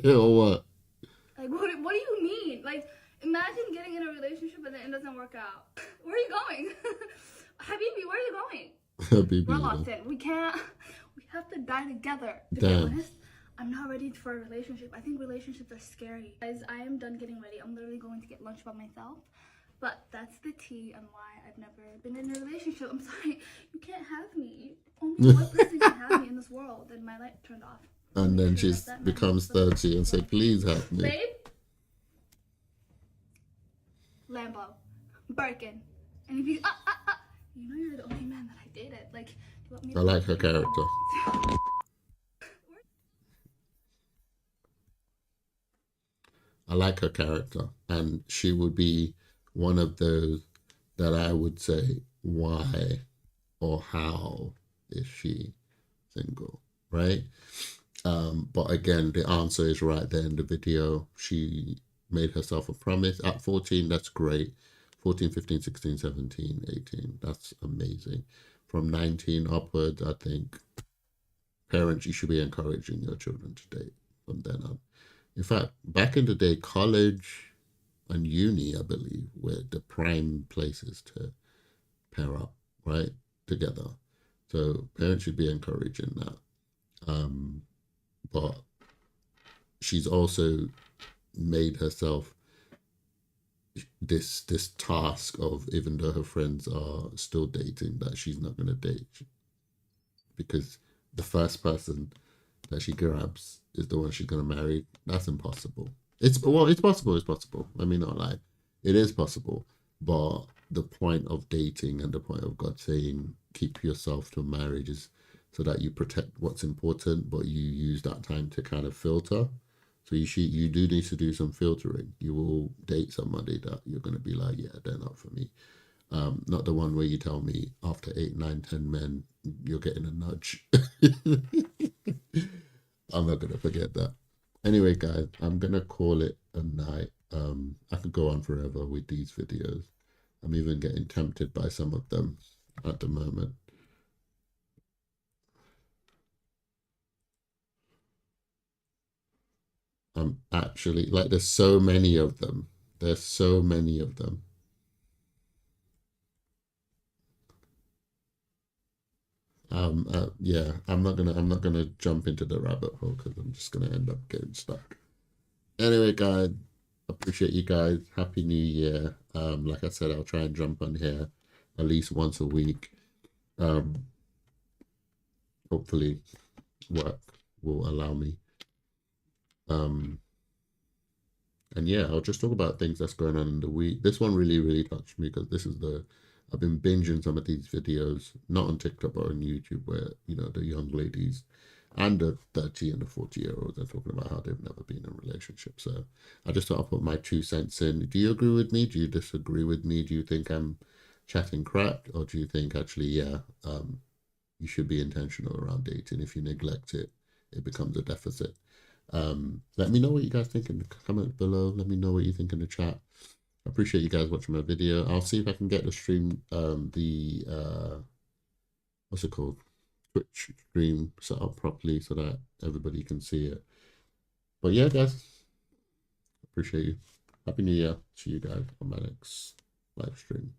Or what? Like, what do you mean? Like, imagine getting in a relationship and then it doesn't work out. Where are you going? Habibi, where are you going? Habibi. We're locked in. We have to die together. To be honest, I'm not ready for a relationship. I think relationships are scary. Guys, I am done getting ready. I'm literally going to get lunch by myself. But that's the tea on why I've never been in a relationship. I'm sorry. You can't have me. Only one person can have me in this world. And my light turned off. And then she becomes 30 and say, please help me. Babe? Lambo. Birkin. And if you... You know you're the only man that I dated. Like, you want me to... I like her character. I like her character. And she would be one of those that I would say, why or how is she single, right? But again, the answer is right there in the video. She made herself a promise. At 14, that's great. 14, 15, 16, 17, 18, that's amazing. From 19 upwards, I think parents, you should be encouraging your children to date from then on. In fact, back in the day, college and uni, I believe, were the prime places to pair up, right, together. So parents should be encouraging that. But she's also made herself this task of, even though her friends are still dating, that she's not going to date, because the first person that she grabs is the one she's going to marry. That's impossible. It's possible. Let me not lie. It is possible. But the point of dating and the point of God saying keep yourself to marriage is so that you protect what's important, but you use that time to kind of filter. So you do need to do some filtering. You will date somebody that you're going to be like, yeah, they're not for me. Not the one where you tell me after 8, 9, 10 men, you're getting a nudge. I'm not going to forget that. Anyway, guys, I'm going to call it a night. I could go on forever with these videos. I'm even getting tempted by some of them at the moment. I'm actually, like, there's so many of them. There's so many of them. Yeah, I'm not gonna jump into the rabbit hole because I'm just gonna end up getting stuck. Anyway, guys, appreciate you guys. Happy New Year. Like I said, I'll try and jump on here at least once a week. Hopefully work will allow me. And yeah, I'll just talk about things that's going on in the week. This one really touched me because this is I've been binging some of these videos, not on TikTok but on YouTube, where, you know, the young ladies and the 30 and the 40-year-olds are talking about how they've never been in a relationship. So I just thought I'd put my 2 cents in. Do you agree with me? Do you disagree with me? Do you think I'm chatting crap? Or do you think actually, yeah, you should be intentional around dating? If you neglect it, it becomes a deficit. Let me know what you guys think in the comment below. Let me know what you think in the chat. I appreciate you guys watching my video. I'll see if I can get the stream, what's it called? Twitch stream set up properly so that everybody can see it. But yeah, guys, appreciate you. Happy New Year. See you guys on my next live stream.